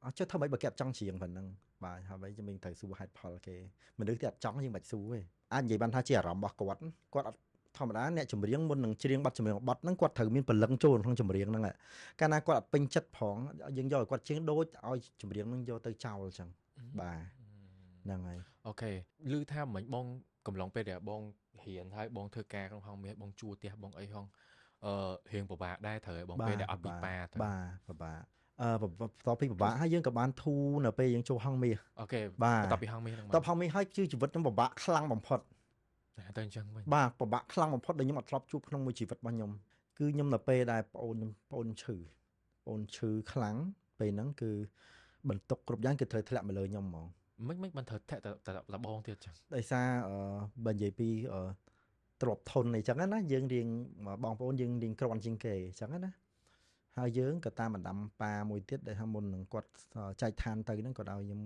អត់ចេះធ្វើម៉េចបើគេអត់ចង់ច្រៀងប៉ុណ្ណឹងបាទហើយយើងត្រូវសួរហេតុផលគេមនុស្សที่អត់ចង់យើងមិនបាច់សួរទេអាចនិយាយបានថាជាអារម្មណ៍របស់គាត់អត់ធម្មតាអ្នកចម្រៀងមុននឹងច្រៀងបទចម្រៀងបទហ្នឹងគាត់ត្រូវមានព្រលឹងចូលក្នុងចម្រៀងហ្នឹងកាលណាគាត់អត់ពេញចិត្តផងយើងយកឲ្យគាត់ច្រៀងដូចឲ្យចម្រៀងហ្នឹងយកទៅចោលអញ្ចឹងបាទហ្នឹងហើយ អូខេឮថាមិញបងកំឡុងពេលដែលបងរៀនហើយបងធ្វើការក្នុងហងមាសបងជួផ្ទះបងអីហងរៀងពិបាកដែរត្រូវឲ្យបងពេលដែលអត់ពីប៉ាទៅ បាទពិបាកបន្ទាប់ពីពិបាកហើយយើងក៏បានធូរនៅពេលយើងចូលហងមាស អូខេ បាទ បន្ទាប់ពីហងមាសហ្នឹង បន្ទាប់ហងមាសហើយគឺជីវិតខ្ញុំពិបាកខ្លាំងបំផុត ទៅអញ្ចឹងវិញ បាទពិបាកខ្លាំងបំផុតដែលខ្ញុំអត់ធ្លាប់ជួបក្នុងមួយជីវិតរបស់ខ្ញុំគឺខ្ញុំនៅពេលដែលប្អូនឈឺខ្លាំងពេលហ្នឹងគឺបន្ទុកគ្រប់យ៉ាងគឺត្រូវធ្លាក់មកលើខ្ញុំហ្មង មិនមិនត្រូវធាក់តែបងទៀតចឹង ដោយសារបើនិយាយពីទ្របធនអីចឹងណាយើងរៀងបងប្អូនយើងរៀងក្រាន់ជាងគេអញ្ចឹងណាហើយយើងក៏តាមបណ្ដាំប៉ាមួយទៀតដែលថាមុននឹងគាត់ចែកឋានទៅហ្នឹងគាត់ឲ្យខ្ញុំ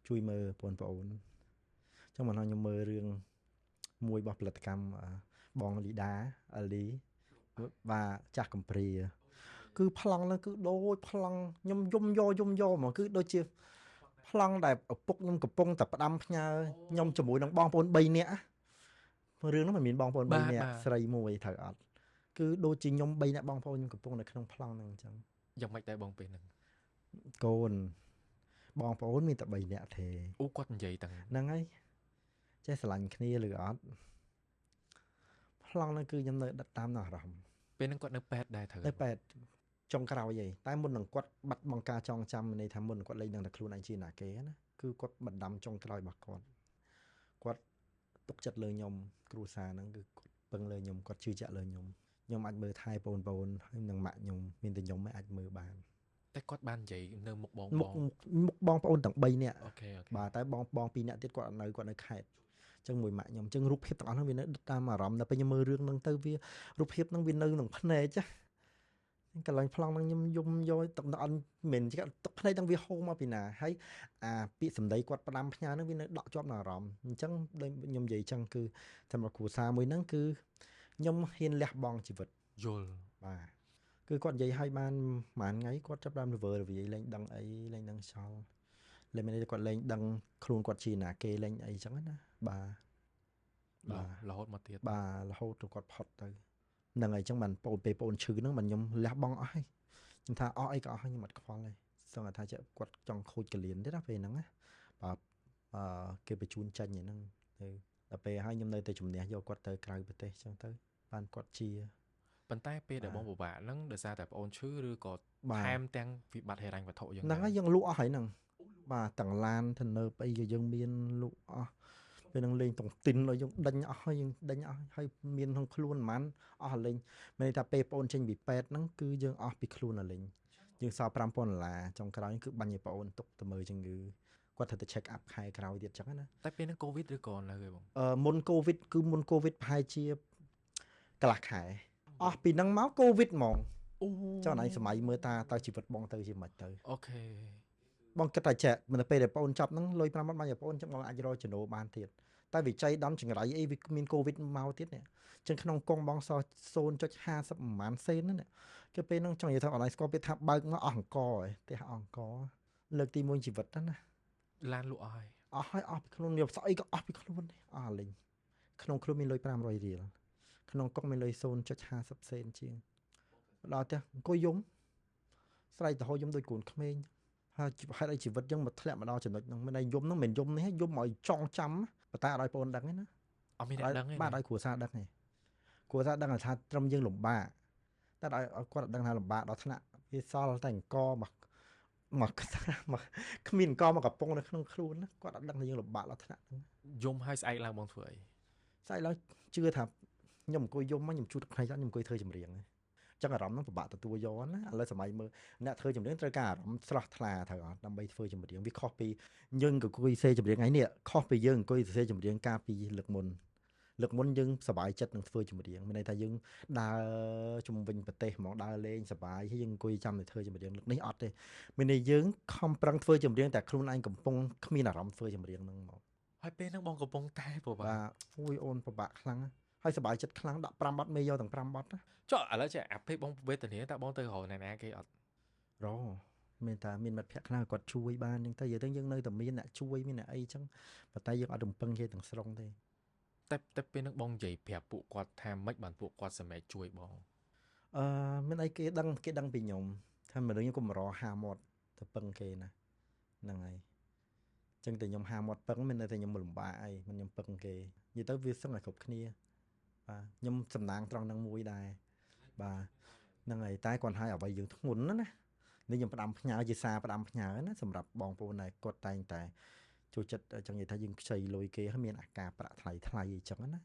ជួយមើលបងប្អូនអញ្ចឹងមកខ្ញុំមើលរឿងមួយរបស់ផលិតកម្មបងលីដាអលីបាទចាស់កំព្រាគឺប្លង់ហ្នឹងគឺដូចប្លង់ខ្ញុំយំយកហ្មងគឺដូចជាប្លង់ដែលឪពុកខ្ញុំកំពុងតែផ្ដាំផ្ញើខ្ញុំជាមួយនឹងបងប្អូន3នាក់រឿងហ្នឹងមិនមានបងប្អូន3នាក់ស្រីមួយត្រូវអត់គឺដូចជាខ្ញុំ3នាក់បងប្អូនខ្ញុំកំពុងនៅក្នុងប្លង់ហ្នឹងអញ្ចឹង យ៉ាងម៉េចដែរបងពេលហ្នឹង កូនបងប្អូនមានតែ3នាក់ទេ អូគាត់និយាយទាំង ហ្នឹងហើយចេះស្រឡាញ់គ្នាឬអត់ប្លង់ហ្នឹងគឺខ្ញុំនៅដិតតាមនៅអារម្មណ៍ ពេលហ្នឹងគាត់នៅប៉ែតដែរត្រូវ នៅប៉ែតចុងក្រោយឯងតែមុននឹងគាត់បាត់បង់ការចងចាំន័យថាមុននឹងគាត់លេងដឹងតែខ្លួនឯងជាណាគេណាគឺគាត់បណ្ដាំចុងក្រោយរបស់គាត់ទុកចិត្តលើខ្ញុំគ្រូសាហ្នឹងគឺគាត់ពឹងលើខ្ញុំគាត់ជឿជាក់លើខ្ញុំអាចមើលថែបងប្អូនហើយនឹងម៉ាក់ខ្ញុំមានតែខ្ញុំអាចមើលបាន តែគាត់បាននិយាយនៅមុខបង មុខបងប្អូនទាំង3នាក់ អូខេ បាទតែបង2នាក់ទៀតគាត់នៅខេត្តអញ្ចឹងមួយម៉ាក់ខ្ញុំអញ្ចឹងរូបភាពទាំងអស់ហ្នឹងវានៅតាមអារម្មណ៍ដល់ពេលខ្ញុំមើលរឿងហ្នឹងទៅវារូបភាពហ្នឹងវានៅក្នុងភ្នែកចាកន្លែងប្លង់ហ្នឹងខ្ញុំយំយកទឹកអត់មិនទឹកភ្នែកហ្នឹងវាហូរមកពីណាហើយអាពាក្យសម្ដីគាត់ផ្ដាំផ្ញើហ្នឹងវានៅដក់ជាប់នៅអារម្មណ៍អញ្ចឹងដូចខ្ញុំនិយាយអញ្ចឹងគឺសម្រាប់គ្រួសារមួយហ្នឹងគឺខ្ញុំហ៊ានលះបង់ជីវិត យល់ បាទគឺគាត់និយាយឲ្យបានប្រហែលថ្ងៃគាត់ចាប់ដើមរវើរវាយលែងដឹងអីលែងដឹងឆល់លែងមានគាត់លែងដឹងខ្លួនគាត់ជាណាគេលែងអីចឹងណាបាទរហូតមកទៀត បាទរហូតទៅគាត់ផុតទៅហ្នឹងហើយអញ្ចឹងបានបងឈឺហ្នឹងបានខ្ញុំលះបង់អស់ហើយខ្ញុំថាអស់អីក៏អស់ខ្ញុំអត់ខ្វល់ទេសឹងថាគាត់ចង់ខូចកលៀនទេណាពេលហ្នឹងណាបាទគេបញ្ជូនចាញ់ហ្នឹងទៅដល់ពេលហើយខ្ញុំនៅតែជំនះយកគាត់ទៅក្រៅប្រទេសអញ្ចឹងទៅបានគាត់ជា ប៉ុន្តែពេលដែលបងពិបាកហ្នឹងដោយសារតែប្អូនឈឺឬក៏ថែមទាំងវិបត្តិហិរញ្ញវត្ថុយ៉ាង ហ្នឹងហើយយើងលក់អស់ហើយហ្នឹងបាទទាំងឡានទៅនៅអីយើងមានលក់អស់ពេលហ្នឹងលេងតុងទីនឲ្យយើងដេញអស់ហើយយើងដេញអស់ហើយមានក្នុងខ្លួនប្រហែលអស់លេងមានន័យថាពេលបងចេញពីពេទ្យហ្នឹងគឺយើងអស់ពីខ្លួនលេង យើងសល់$5,000ចុងក្រោយគឺបាញ់ឲ្យបងអូនទុកទៅមើលជំងឺគាត់ត្រូវទៅ check up ខែក្រោយទៀតចឹងណា តែពេលហ្នឹង COVID ឬក៏នៅទេបង មុនកូវីដគឺមុនកូវីដប្រហែលជាកន្លះខែអស់ពីហ្នឹងមកកូវីដហ្មង អូ ចុះណៃសម័យមើលតើជីវិតបងទៅជាមិនទៅ អូខេ បងគិតថាចេះមិនទៅពេលដែលបងអូនចាប់ហ្នឹងលុយ50000បាញ់ឲ្យបងអូនចឹងបងអាចរកចំណូលបានទៀតតែវិច័យដំចង្រៃអីវាមានកូវីដមកទៀតនេះចឹងក្នុងកងបងសល់ 0.50 ប្រហែលសេនហ្នឹងគឺពេលហ្នឹងចង់និយាយថាអនឡាញស្គាល់ពេលថាបើកមកអស់អង្គទេផ្ទះអង្គលើកទី1ជីវិតហ្នឹងណា ឡានលក់អស់ហើយ អស់ហើយអស់ពីខ្លួនយកស្អីក៏អស់ពីខ្លួននេះអស់លេងក្នុងខ្លួនមានលុយ500រៀលក្នុងកុកមានលុយ 0.50 សេនជាងដល់ផ្ទះអង្គុយយំស្រែកទៅហោយំដូចកូនក្មេងហើយហេតុអីជីវិតយើងមកធ្លាក់មកដល់ចំណុចហ្នឹងមិនឯងយំហ្នឹងមិនយំនេះយំឲ្យចង់ចាំប៉ុន្តែអត់ឲ្យបងដឹងទេណា អត់មានអ្នកដឹងទេ បាទឲ្យគ្រួសារដឹងទេគ្រួសារដឹងថាត្រឹមយើងលំបាកតែឲ្យគាត់ដឹងថាលំបាកដល់ថ្នាក់វាសល់តែអង្គមកគ្មានអង្គមកកំប៉ុងនៅក្នុងខ្លួនណាគាត់អត់ដឹងថាយើងលំបាកដល់ថ្នាក់ហ្នឹង យំហើយស្អែកឡើងបងធ្វើអី ស្អែកឡើងជឿថាខ្ញុំអង្គុយយំមកខ្ញុំជួតផ្នែកខ្ញុំអង្គុយធ្វើចម្រៀងចឹងអារម្មណ៍ហ្នឹងពិបាកទទួលយកណាឥឡូវសម័យមើលអ្នកធ្វើចម្រៀងត្រូវការអារម្មណ៍ស្រស់ថ្លាត្រូវអត់ដើម្បីធ្វើចម្រៀងវាខុសពីយើងអង្គុយសេចម្រៀងថ្ងៃនេះខុសពីយើងអង្គុយសេចម្រៀងកាលពីលើកមុនយើងសប្បាយចិត្តនឹងធ្វើចម្រៀងមានន័យថាយើងដើរជុំវិញប្រទេសហ្មងដើរលេងសប្បាយហើយយើងអង្គុយចាំតែធ្វើចម្រៀងលើកនេះអត់ទេមានន័យយើងខំប្រឹងធ្វើចម្រៀងតែខ្លួនឯងកំពុងគ្មានអារម្មណ៍ធ្វើចម្រៀងហ្នឹងមក ហើយពេលហ្នឹងបងកំពុងតែពិបាក បាទអូយអូនពិបាកខ្លាំងហើយសប្បាយចិត្តខ្លាំងដាក់5បတ်មេយកទាំង5បတ်ណា ចុះឥឡូវចេះអាពេលបងវេទនាតើបងទៅរកអ្នកណាគេអត់ រមានតែមានមិត្តភក្តិខ្លះគាត់ជួយបានអញ្ចឹងទៅយើងនៅតែមានអ្នកជួយមានអ្នកអីអញ្ចឹងប៉ុន្តែយើងអត់រំពឹងគេទាំងស្រុងទេ តែពេលហ្នឹងបងនិយាយប្រាប់ពួកគាត់ថាម៉េចបានពួកគាត់សម្រេចជួយបង មានអីគេដឹងពីខ្ញុំថាមនុស្សខ្ញុំកុំរហាមាត់ទៅពឹងគេណាហ្នឹងហើយអញ្ចឹងតែខ្ញុំហាមាត់ពឹងមានតែខ្ញុំលំបាកអីមិនខ្ញុំពឹងគេនិយាយទៅវាសឹងតែគ្រប់គ្នាបាទខ្ញុំសំណាងត្រង់ហ្នឹងមួយដែរបាទហ្នឹងហើយតែគាត់ឲ្យអ្វីយើងធ្ងន់ណានេះខ្ញុំផ្ដាំផ្ញើជាសារផ្ដាំផ្ញើណាសម្រាប់បងប្អូនដែលគាត់តែងតែចូលចិត្តចង់និយាយថាយើងខ្ចីលុយគេហើយមានអាការប្រាក់ថ្លៃអីចឹងណា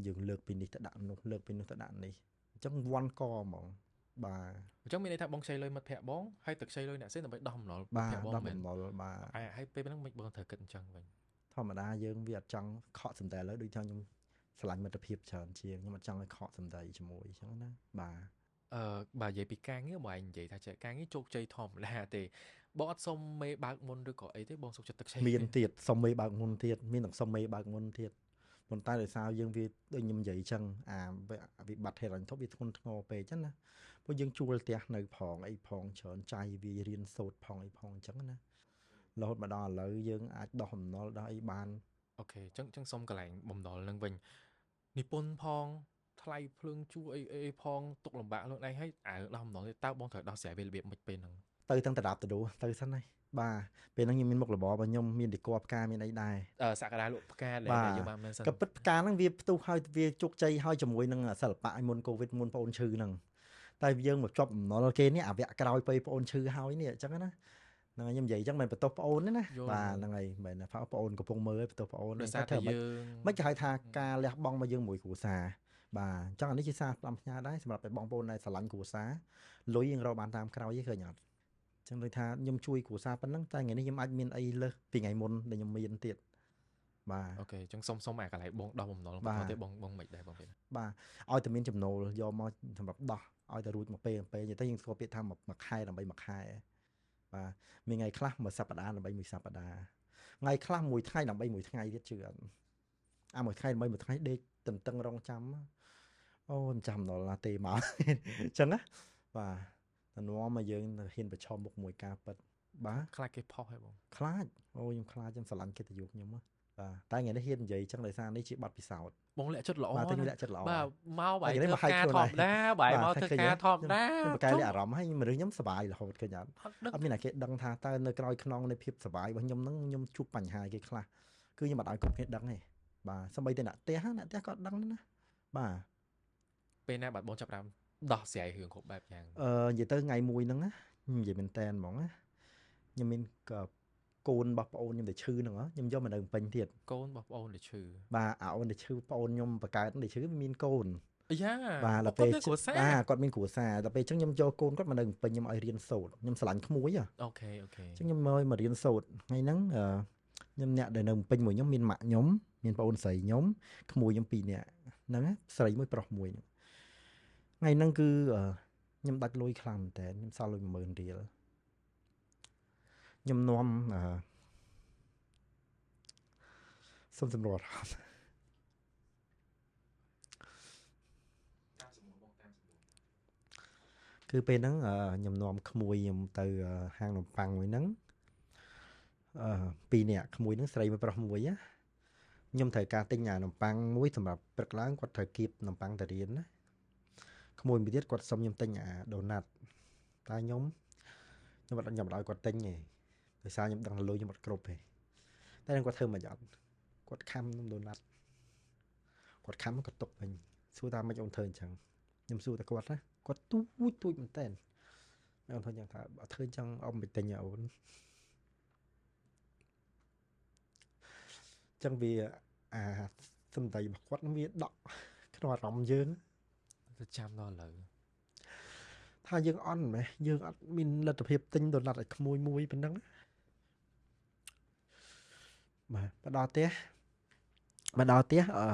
យើងលើកពីនេះទៅដាក់នោះលើកពីនោះទៅដាក់នេះអញ្ចឹងវាន់កហ្មងបាទ អញ្ចឹងមានន័យថាបងខ្ចីលុយមិត្តភក្តិបងហើយទៅខ្ចីលុយអ្នកផ្សេងដើម្បីដោះបំណុលមិត្ត បាទ ភក្តិបង ដល់ មែន បំណុលបាទ ហើយពេលហ្នឹងមិនបងត្រូវគិតអញ្ចឹងវិញ ធម្មតាយើងវាអត់ចង់ខកសំដែលើដូចថាខ្ញុំស្រឡាញ់មិត្តភាពច្រើនជាងខ្ញុំអត់ចង់ឲ្យខកសំដីជាមួយអញ្ចឹងណាបាទ បាទនិយាយពីការងារបងឯងនិយាយថាចេះការងារជោគជ័យធម្មតាទេបងអត់សុំមេបើកមុនឬក៏អីទេបងសុខចិត្តទឹកខ្ចី មានទៀតសុំមេបើកមុនទៀតមានទាំងសុំមេបើកមុនទៀតប៉ុន្តែដោយសារយើងវាដូចខ្ញុំនិយាយអញ្ចឹងវិបត្តិហេរ៉ាញ់ធប់វាធ្ងន់ធ្ងរពេកអញ្ចឹងណាព្រោះយើងជួលផ្ទះនៅផងអីផងច្រើនចាយវារៀនសូត្រផងអីផងអញ្ចឹងណារហូតមកដល់ឥឡូវយើងអាចដោះបំណុលដោះអីបាន អូខេអញ្ចឹងសុំកន្លែងបំណុលនឹងវិញនិពន្ធផងថ្លៃភ្លើងជួអីផងទុកលំបាកខ្លួនឯងហើយដោះបំណុលទេតើបងត្រូវដោះស្រាយវារបៀបមិនពេលហ្នឹង ទៅទាំងតដាប់ទៅទៅសិនហើយបាទពេលហ្នឹងខ្ញុំមានមុខរបររបស់ខ្ញុំមានដេកផ្កាមានអីដែរ សក្តានុពលផ្កាដែលយើងបានមែនសិន ក៏ពិតផ្កាហ្នឹងវាផ្ទុះហើយវាជោគជ័យហើយជាមួយនឹងសិល្បៈឲ្យមុនកូវីដមុនបងអូនឈឺហ្នឹងតែយើងមកជាប់បំណុលគេនេះអាវគ្គក្រោយពេលបងអូនឈឺហើយនេះអញ្ចឹងណាហ្នឹងហើយខ្ញុំនិយាយអញ្ចឹងមិនបន្ទោសបងអូនទេណាបាទហ្នឹងហើយមិនមែនថាបងអូនកំពុងមើលបន្ទោសបងអូន ដោយសារតែយើង មិនគេហៅថាការលះបង់របស់យើងមួយគ្រួសារបាទអញ្ចឹងអានេះជាសារផ្ដាំផ្ញើដែរសម្រាប់បងប្អូនដែលស្រឡាញ់គ្រួសារលុយយើងរកបានតាមក្រោយទេឃើញអត់អញ្ចឹងដូចថាខ្ញុំជួយគ្រួសារប៉ុណ្ណឹងតែថ្ងៃនេះខ្ញុំអាចមានអីលើសពីថ្ងៃមុនដែលខ្ញុំមានទៀតបាទ អូខេអញ្ចឹងសុំអាកន្លែងបងដោះបំណុលបន្តទេបងមិនដែរបងពេល បាទឲ្យតែមានចំណូលយកមកសម្រាប់ដោះឲ្យតែរួចមកពេលនិយាយទៅយើងស្គាល់ពាក្យថាមួយខែដើម្បីមួយខែបាទមានថ្ងៃខ្លះមួយសប្តាហ៍ដើម្បីមួយសប្តាហ៍ថ្ងៃខ្លះមួយថ្ងៃដើម្បីមួយថ្ងៃទៀតជឿអត់មួយថ្ងៃដើម្បីមួយថ្ងៃដេកតន្ទឹងរង់ចាំអូមិនចាំដល់ណាទេមកអញ្ចឹងណាបាទតែនាំមកយើងហ៊ានប្រឈមមុខមួយការពិតបាទ ខ្លាចគេផុសហ៎បង ខ្លាចអូខ្ញុំខ្លាចខ្ញុំស្រឡាញ់កិត្តិយសខ្ញុំបាទតែថ្ងៃនេះហ៊ាននិយាយអញ្ចឹងដោយសារនេះជាប័ណ្ណពិសោធន៍ បងលាក់ចិត្តល្អ បាទលាក់ចិត្តល្អ បាទមកបាយធ្វើការធម្មតាបាយមកធ្វើការធម្មតា ខ្ញុំប្រកែលាក់អារម្មណ៍ឲ្យមនុស្សខ្ញុំសប្បាយរហូតឃើញអត់អត់មានតែគេដឹងថាតើនៅក្រោយខ្នងនៃភាពសប្បាយរបស់ខ្ញុំហ្នឹងខ្ញុំជួបបញ្ហាគេខ្លះគឺខ្ញុំអត់ឲ្យគ្រប់គ្នាដឹងទេបាទសម្បីតែអ្នកផ្ទះក៏ដឹងណាបាទ ពេលណាបាទបងចាប់ដើមដោះស្រាយរឿងគ្រប់បែបយ៉ាង និយាយទៅថ្ងៃមួយហ្នឹងណានិយាយមែនតែនហ្មងណាខ្ញុំមានកូនរបស់ប្អូនខ្ញុំទៅឈឺហ្នឹងខ្ញុំយកមកនៅពេញទៀត កូនរបស់ប្អូនដែលឈឺ បាទអូនទៅឈឺប្អូនខ្ញុំបកើតទៅឈឺមានកូន យ៉ា បាទ អូ ដល់ គា ពេល ត់មានគ្រួសារ បាទគាត់មានគ្រួសារដល់ពេលអញ្ចឹងខ្ញុំយកកូនគាត់មកនៅពេញខ្ញុំឲ្យរៀនសូត្រខ្ញុំស្រឡាញ់ក្មួយហ៎ អូខេ អញ្ចឹងខ្ញុំមករៀនសូត្រថ្ងៃហ្នឹងខ្ញុំអ្នកដែលនៅពេញមួយខ្ញុំមានម៉ាក់ខ្ញុំមានបងអូនស្រីខ្ញុំក្មួយខ្ញុំ2នាក់ហ្នឹងស្រីមួយប្រុសមួយថ្ងៃហ្នឹងគឺខ្ញុំដាច់លុយខ្លាំងមែនតើខ្ញុំសល់លុយ 10000 រៀលខ្ញុំនាំសុំសម្រួលគឺពេលហ្នឹងខ្ញុំនាំក្មួយខ្ញុំទៅហាងនំប៉័ងមួយហ្នឹង2នាក់ក្មួយហ្នឹងស្រីមួយប្រុសមួយណាខ្ញុំត្រូវការទិញនំប៉័ងមួយសម្រាប់ព្រឹកឡើងគាត់ត្រូវគៀបនំប៉័ងទៅរៀនណាក្មួយមួយទៀតគាត់សុំខ្ញុំទិញដូណាត់តែខ្ញុំអត់ឲ្យគាត់ទិញទេដោយសារខ្ញុំដឹងលុយខ្ញុំអត់គ្រប់ទេតែគាត់ធ្វើមិនអត់គាត់ខំនំដូណាត់គាត់ខំគាត់ទុកវិញសួរថាមិនអូនធ្វើអញ្ចឹងខ្ញុំសួរតែគាត់ណាគាត់ទូចមែនតើអូនធ្វើយ៉ាងថាបើធ្វើអញ្ចឹងអ៊ំមិនទិញឲ្យអូនអញ្ចឹងវាសំដីរបស់គាត់វាដកក្នុងអារម្មណ៍យើងទៅចាំដល់ឥឡូវថាយើងអន់មែនយើងអត់មានលទ្ធភាពទិញដូណាត់ឲ្យក្មួយមួយប៉ុណ្ណឹងបាទមកដល់ផ្ទះអឺ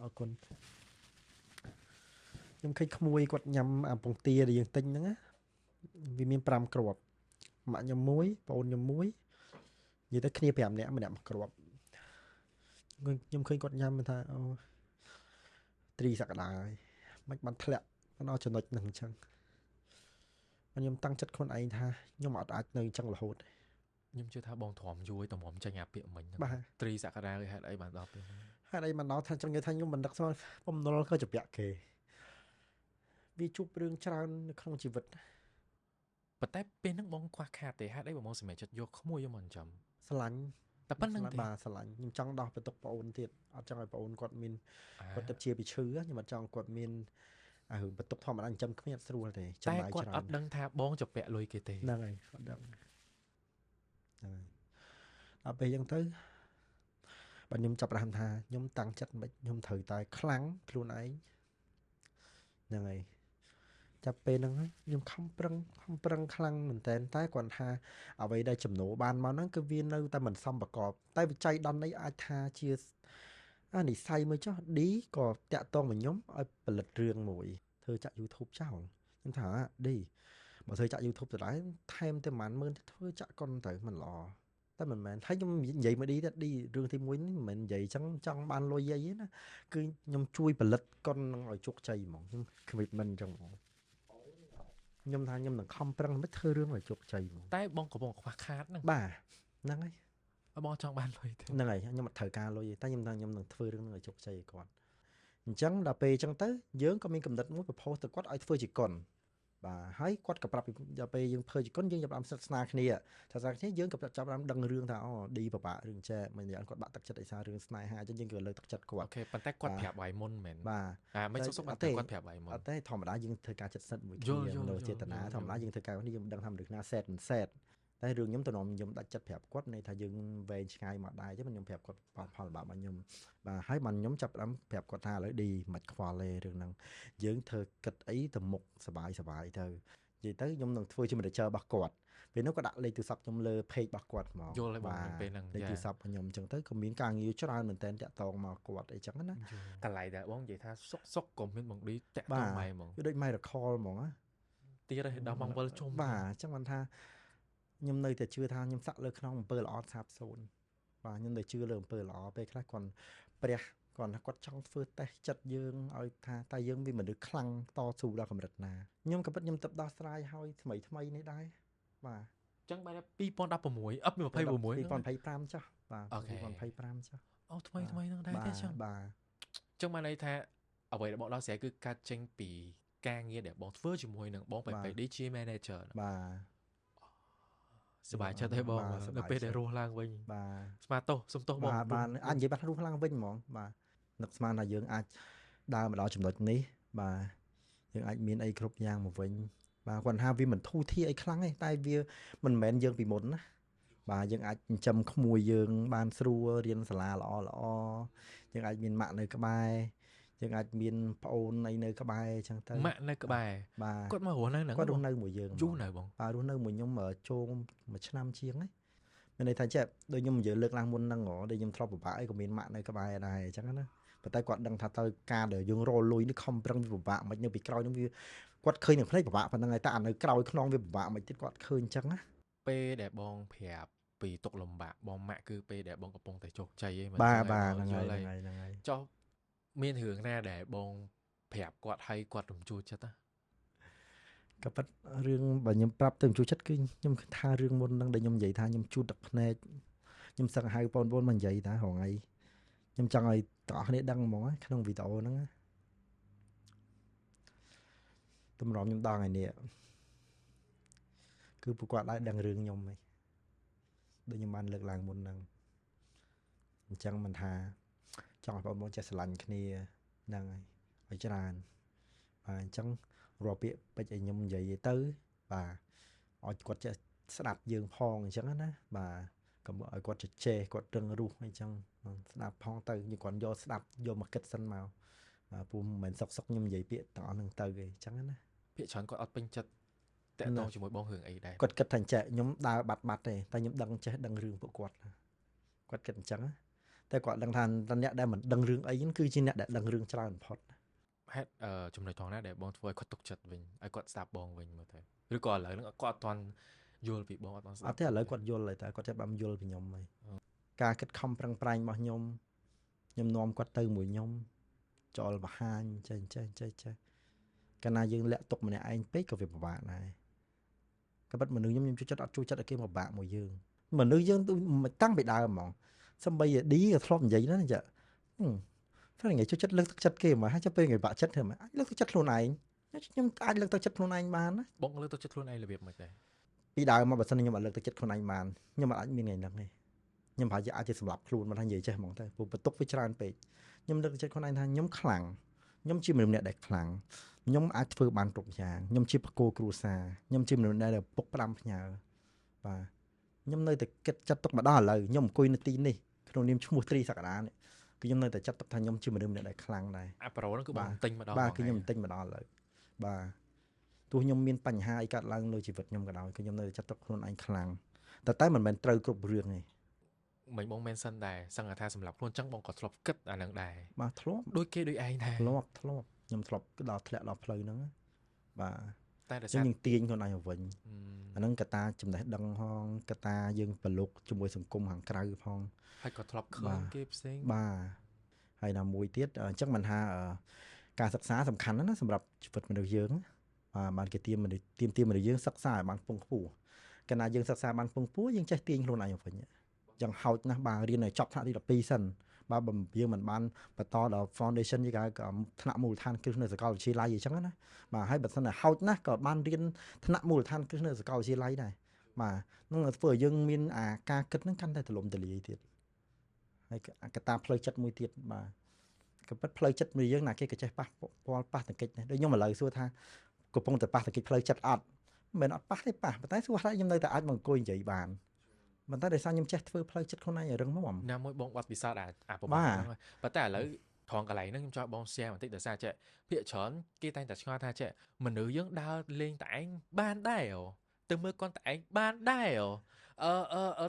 អរគុណខ្ញុំឃើញក្មួយគាត់ញ៉ាំពងទាដែលយើងទិញហ្នឹងណាវាមាន5គ្រាប់ម៉ាក់ខ្ញុំមួយបងអូនខ្ញុំមួយនិយាយទៅគ្នា5នាក់ម្នាក់1គ្រាប់ខ្ញុំឃើញគាត់ញ៉ាំថាអូត្រីសក្តាហើយមិនបានធ្លាក់ដល់ចំណុចហ្នឹងអញ្ចឹងខ្ញុំតាំងចិត្តខ្លួនឯងថាខ្ញុំអត់អាចនៅអញ្ចឹងរហូតខ្ញុំជឿថាបងទ្រាំយួយតម្រាំចេញអាពាក្យមិញត្រីសក្តាហេតុអីបានដល់ពេលហេតុអីបានដល់ថាចង់និយាយថាខ្ញុំមិនដឹកស្គាល់បំណុលក៏ជាពាក់គេវាជួបរឿងច្រើននៅក្នុងជីវិតប៉ុន្តែពេលហ្នឹងបងខ្វះខាតទេហេតុអីបងសម្រេចចិត្តយកក្មួយយកមកចិញ្ចឹមស្រឡាញ់តែប៉ុណ្្នឹងទេបាទស្រឡាញ់ខ្ញុំចង់ដោះបន្ទុកប្អូនទៀតអត់ចង់ឲ្យប្អូនគាត់មានគាត់ទៅជាពីឈឺខ្ញុំអត់ចង់គាត់មានរឿងបន្ទុកធម្មតាចិញ្ចឹមគ្មានអត់ស្រួលទេចំណាយច្រើនតែគាត់អត់ដឹងថាបងជាពាក់លុយគេទេហ្នឹងហើយអត់ដឹងហ្នឹងហើយដល់ពេលអញ្ចឹងទៅបាទខ្ញុំចាប់ផ្ដើមថាខ្ញុំតាំងចិត្តមិនខ្ញុំត្រូវតែខ្លាំងខ្លួនឯងហ្នឹងហើយចាប់ពេលហ្នឹងខ្ញុំខំប្រឹងខ្លាំងមែនតើតែគាត់ថាអ្វីដែលចំណូលបានមកហ្នឹងគឺវានៅតែមិនសមប្រកបតែវិច័យដន្យអាចថាជានិស័យមួយចុះ D ក៏តាក់ទងមកខ្ញុំឲ្យផលិតរឿងមួយធ្វើចាក់ YouTube ចោលខ្ញុំថា D បើធ្វើចាក់ YouTube ទៅដែរថែមតែ10000ទៅធ្វើចាក់កុនទៅមិនល្អតែមិនមែនហើយខ្ញុំនិយាយមក D ទៅ D រឿងទី1នេះមិនមែននិយាយចឹងចង់បានលុយអីទេណាគឺខ្ញុំជួយផលិតកុននឹងឲ្យជោគជ័យហ្មងខ្ញុំ commitment ចឹងហ្មងខ្ញុំថាខ្ញុំនឹងខំប្រឹងមិនធ្វើរឿងឲ្យជោគជ័យហ្មងតែបងកំពុងខ្វះខាតហ្នឹងបាទហ្នឹងហើយបងចង់បានលុយទេហ្នឹងហើយខ្ញុំអត់ត្រូវការលុយទេតែខ្ញុំថាខ្ញុំនឹងធ្វើរឿងនឹងឲ្យជោគជ័យឲ្យគាត់អញ្ចឹងដល់ពេលអញ្ចឹងទៅយើងក៏មានកំណត់មួយ propose ទៅគាត់ឲ្យធ្វើជាកុនបាទហើយគាត់ក៏ប្រាប់ដល់ពេលយើងធ្វើជាកុនយើងចាប់ផ្ដើមសិក្សាគ្នាយើងក៏ចាប់ផ្ដើមដឹងរឿងថាអូឌីបបាក់រឿងចែមិនយ៉ាងគាត់បាក់ទឹកចិត្តឯសាររឿងស្នេហាអញ្ចឹងយើងក៏លើកទឹកចិត្តគាត់អូខេប៉ុន្តែគាត់ប្រាប់បាយមុនមែនបាទមិនសុខគាត់ប្រាប់បាយមុនអត់ទេធម្មតាយើងធ្វើការចិត្តសិទ្ធមួយគ្នាមនោចេតនាធម្មតាយើងធ្វើការនេះយើងមិនដឹងថាមនុស្សណាសែតមិនសែតតែរឿងខ្ញុំទៅនាំខ្ញុំដាច់ចិត្តប្រាប់គាត់ន័យថាយើងវែងឆ្ងាយមកដែរអញ្ចឹងខ្ញុំប្រាប់គាត់ផលបាបរបស់ខ្ញុំបាទហើយបានខ្ញុំចាប់ផ្ដើមប្រាប់គាត់ថាឥឡូវឌីមិនខ្វល់ទេរឿងហ្នឹងយើងធ្វើគិតអីទៅមុខសบายទៅនិយាយទៅខ្ញុំនឹងធ្វើជា manager របស់គាត់ពេលនោះក៏ដាក់លេខទូរស័ព្ទខ្ញុំលើ page របស់គាត់ហ្មងយល់ហើយបងពេលហ្នឹងលេខទូរស័ព្ទខ្ញុំអញ្ចឹងទៅក៏មានការងារច្រើនមែនតើតាក់តងមកគាត់អីចឹងណាកន្លែងដែលបងនិយាយថាសុកក៏មានបងឌីតាក់តងម៉ែហ្មងវាដូច my recall ហ្មងទៀតហើយដល់មកវិលជុំបាទអញ្ចឹងបានថាខ្ញុំនៅតែជឿថាខ្ញុំសាក់លើក្នុងអំពើល្អសាបសូន្យបាទខ្ញុំនៅជឿលើអំពើល្អពេលខ្លះគាត់ព្រះគាត់ចង់ធ្វើតេស្តចិត្តយើងឲ្យថាតើយើងវាមនុស្សខ្លាំងតស៊ូដល់កម្រិតណាខ្ញុំក៏ពិតខ្ញុំទៅដោះស្រាយឲ្យថ្មីនេះដែរបាទអញ្ចឹងបែរ2016អឹប2025ចាស់បាទ2025ចាស់អូថ្មីហ្នឹងដែរទេអញ្ចឹងបាទអញ្ចឹងបានន័យថាអ្វីដែលបងដោះស្រាយគឺការចេញពីការងារដែលបងធ្វើជាមួយនឹងបងបែបឌីជា manager បាទសប្បាយចិត្តទេបងនៅពេលដែលរស់ឡើងវិញបាទស្មាទោសសុំទោសបងបាទអាចនិយាយបាត់រស់ឡើងវិញហ្មងបាទនឹកស្មានថាយើងអាចដើរមកដល់ចំណុចនេះបាទយើងអាចមានអីគ្រប់យ៉ាងមកវិញបាទគាត់ថាវាមិនធូរធារអីខ្លាំងទេតែវាមិនមែនយើងពីមុនណា បាទយើងអាចចិញ្ចឹមក្មួយយើងបានស្រួលរៀនសាលាល្អយើងអាចមានម៉ាក់នៅក្បែរយើងអាចមានប្អូនអីនៅក្បែរអញ្ចឹងទៅ ម៉ាក់នៅក្បែរ បាទ គាត់មករស់នៅហ្នឹង គាត់រ បង ស់នៅមួយយើង យូរនៅបង បាទរស់នៅមួយខ្ញុំចូលមួយឆ្នាំជាងហ្នឹងមានន័យថាចេះដូចខ្ញុំនិយាយលើកឡើងមុនហ្នឹងហ៎ដូចខ្ញុំធ្លាប់ពិបាកអីក៏មានម៉ាក់នៅក្បែរដែរអញ្ចឹងណាប៉ុន្តែគាត់ដឹងថាទៅការដែលយើងរលុយនេះខំប្រឹងវាពិបាកមិននៅពីក្រោយហ្នឹងវាគាត់ឃើញនឹងភ្នែកពិបាកប៉ុណ្្នឹងហើយតែអានៅក្រោយខ្នងវាពិបាកមិនទៀតគាត់ឃើញអញ្ចឹងណា ពេលដែលបងប្រាប់ពីទុកលំបាកបងម៉ាក់គឺពេលដែលបងកំពុងតែជោគជ័យឯង បាទហ្នឹងហើយ ចុះមានរឿងណាដែលបងប្រាប់គាត់ហើយគាត់រំជួលចិត្តណា ក៏ប៉ិតរឿងបើខ្ញុំប្រាប់ទៅជួយចិត្តគឺខ្ញុំថារឿងមុនហ្នឹងដែលខ្ញុំនិយាយថាខ្ញុំជូតទឹកភ្នែកខ្ញុំសឹងហៅបងប្អូនមកនិយាយតារហងៃខ្ញុំចង់ឲ្យទាំងអស់គ្នាដឹងហ្មងក្នុងវីដេអូហ្នឹងតម្រាំខ្ញុំដល់ថ្ងៃនេះគឺពួកគាត់ដែរដឹងរឿងខ្ញុំហីដូចខ្ញុំបានលើកឡើងមុនហ្នឹងអញ្ចឹងមិនថាចង់ឲ្យបងប្អូនចេះស្រឡាញ់គ្នាហ្នឹងហើយឲ្យច្រើនបាទអញ្ចឹងរាល់ពាក្យពេចន៍ឲ្យខ្ញុំនិយាយទៅបាទឲ្យគាត់ចេះស្ដាប់យើងផងអញ្ចឹងណាបាទកុំឲ្យគាត់ចេះគាត់រឹងរូសអីចឹងស្ដាប់ផងទៅយើងគាត់យកស្ដាប់យកមកគិតសិនមកពូមិនមែនសុកខ្ញុំនិយាយពាក្យទាំងអស់ហ្នឹងទៅទេអញ្ចឹងណាពាក្យច្រើនគាត់អត់ពេញចិត្តតាក់ទងជាមួយបងរឿងអីដែរ គាត់គិតថាចេះខ្ញុំដើរបាត់ទេតែខ្ញុំដឹងចេះដឹងរឿងពួកគាត់គិតអញ្ចឹងតែគាត់ដឹងថាអ្នកដែលមិនដឹងរឿងអីហ្នឹងគឺជាអ្នកដែលដឹងរឿងច្រើនបំផុតហេតុចំណុចថងណាដែលបងធ្វើឲ្យគាត់ទុកចិត្តវិញឲ្យគាត់ស្ដាប់បងវិញមើលទៅឬក៏ឥឡូវហ្នឹងគាត់អត់ទាន់យល់ពីបងអត់ទាន់ស្ដាប់អត់ទេឥឡូវគាត់យល់ហើយតែគាត់ចាប់បានយល់ពីខ្ញុំហើយការគិតខំប្រឹងប្រែងរបស់ខ្ញុំនាំគាត់ទៅមួយខ្ញុំចោលបរហាញចេះកាលណាយើងលាក់ទុកម្នាក់ឯងពេកក៏វាពិបាកដែរក៏ប៉ុន្តែមនុស្សខ្ញុំជួយចិត្តអត់ជួយចិត្តឲ្យគេមកបាក់មួយយើងមនុស្សយើងតាំងពីដើមហ្មងសំបីឌីក៏ធ្លាប់និយាយណាចាព្រោះថ្ងៃជួយចិត្តលើកទឹកចិត្តគេមកហើយចាំពេលថ្ងៃបាក់ចិត្តធ្វើមកលើកទឹកចិត្តខ្លួនឯងខ្ញុំអាចលើកទឹកចិត្តខ្លួនឯងបានណាបងលើកទឹកចិត្តខ្លួនឯងរបៀបមិនដែរពីដើមមកបើសិនខ្ញុំអត់លើកទឹកចិត្តខ្លួនឯងបានខ្ញុំអាចមានថ្ងៃហ្នឹងទេខ្ញុំប្រហែលជាអាចសម្លាប់ខ្លួនមិនថានិយាយចេះហ្មងទៅព្រោះបន្ទុកវាច្រើនពេកខ្ញុំលើកទឹកចិត្តខ្លួនឯងថាខ្ញុំខ្លាំងខ្ញុំជាមនុស្សម្នាក់ដែលខ្លាំងខ្ញុំអាចធ្វើបានគ្រប់យ៉ាងខ្ញុំជាបកគោគ្រួសារខ្ញុំជាមនុស្សដែលពុកផ្ដាំផ្ញើបាទខ្ញុំនៅតែគិតចិត្តទុកមកដល់ឥឡូវខ្ញុំអង្គុយនៅទីនេះក្នុងនាមឈ្មោះត្រីសក្តានេះគឺខ្ញុំនៅតែចាត់ទុកថាខ្ញុំជាមនុស្សម្នាក់ដែលខ្លាំងដែរអាប្រូហ្នឹងគឺបងទិញមកដល់បាទគឺខ្ញុំទិញមកដល់ឥឡូវបាទទោះខ្ញុំមានបញ្ហាអីកើតឡើងលើជីវិតខ្ញុំក៏ដោយគឺខ្ញុំនៅតែចាត់ទុកខ្លួនឯងខ្លាំងតែមិនមែនត្រូវគ្រប់រឿងទេមិញបងមែនសិនដែរសឹងថាសម្រាប់ខ្លួនចឹងបងក៏ធ្លាប់គិតអាហ្នឹងដែរបាទធ្លាប់ដូចគេដូចឯងដែរធ្លាប់ខ្ញុំធ្លាប់ដល់ធ្លាក់ដល់ផ្លូវហ្នឹងបាទតែដោយសារយើងទាញខ្លួនឯងវិញអាហ្នឹងកតាចំណេះដឹងផងកតាយើងប្រឡូកជាមួយសង្គមខាងក្រៅផងហើយក៏ធ្លាប់ឃើញគេផ្សេងបាទហើយណាមួយទៀតអញ្ចឹងមិនថាការសិក្សាសំខាន់ណាស់សម្រាប់ជីវិតមនុស្សយើងបាទបានគេទាមមនុស្សយើងសិក្សាឲ្យបានខ្ពង់ខ្ពស់កាលណាយើងសិក្សាបានខ្ពង់ខ្ពស់យើងចេះទាញខ្លួនឯងវិញយ៉ាងហោចណាស់បាទរៀនឲ្យចប់ថ្នាក់ទី12សិនបើយើងមិនបានបន្តដល់ foundation យើងក៏ថ្នាក់មូលដ្ឋានគ្រឹះនៅសាកលវិទ្យាល័យអញ្ចឹងណាបាទហើយបើសិនតែហោចណាស់ក៏បានរៀនថ្នាក់មូលដ្ឋានគ្រឹះនៅសាកលវិទ្យាល័យដែរបាទនឹងធ្វើឲ្យយើងមានអាការគិតហ្នឹងកាន់តែទូលំទូលាយទៀតហើយកត្តាផ្លូវចិត្តមួយទៀតបាទក៏ពិតផ្លូវចិត្តមួយយើងណាគេក៏ចេះប៉ះតកិច្ចដែរដូចខ្ញុំឥឡូវសួរថាកំពុងតែប៉ះតកិច្ចផ្លូវចិត្តអត់មិនអត់ប៉ះទេប៉ះតែសួរថាខ្ញុំនៅតែអាចមកអង្គុយនិយាយបានប៉ុន្តែដោយសារខ្ញុំចេះធ្វើផ្លូវចិត្តខ្លួនឯងឲ្យរឹងមាំណាមួយបងបាត់ពិសោធន៍អាប្រហែលហ្នឹងប៉ុន្តែឥឡូវត្រង់កន្លែងហ្នឹងខ្ញុំចង់បង share បន្តិចដោយសារចេះភាគច្រើនគេតែងតែឆ្ងល់ថាចេះមនុស្សយើងដើរលេងតែឯងបានដែរទៅមើលគាត់តែឯងបានដែរ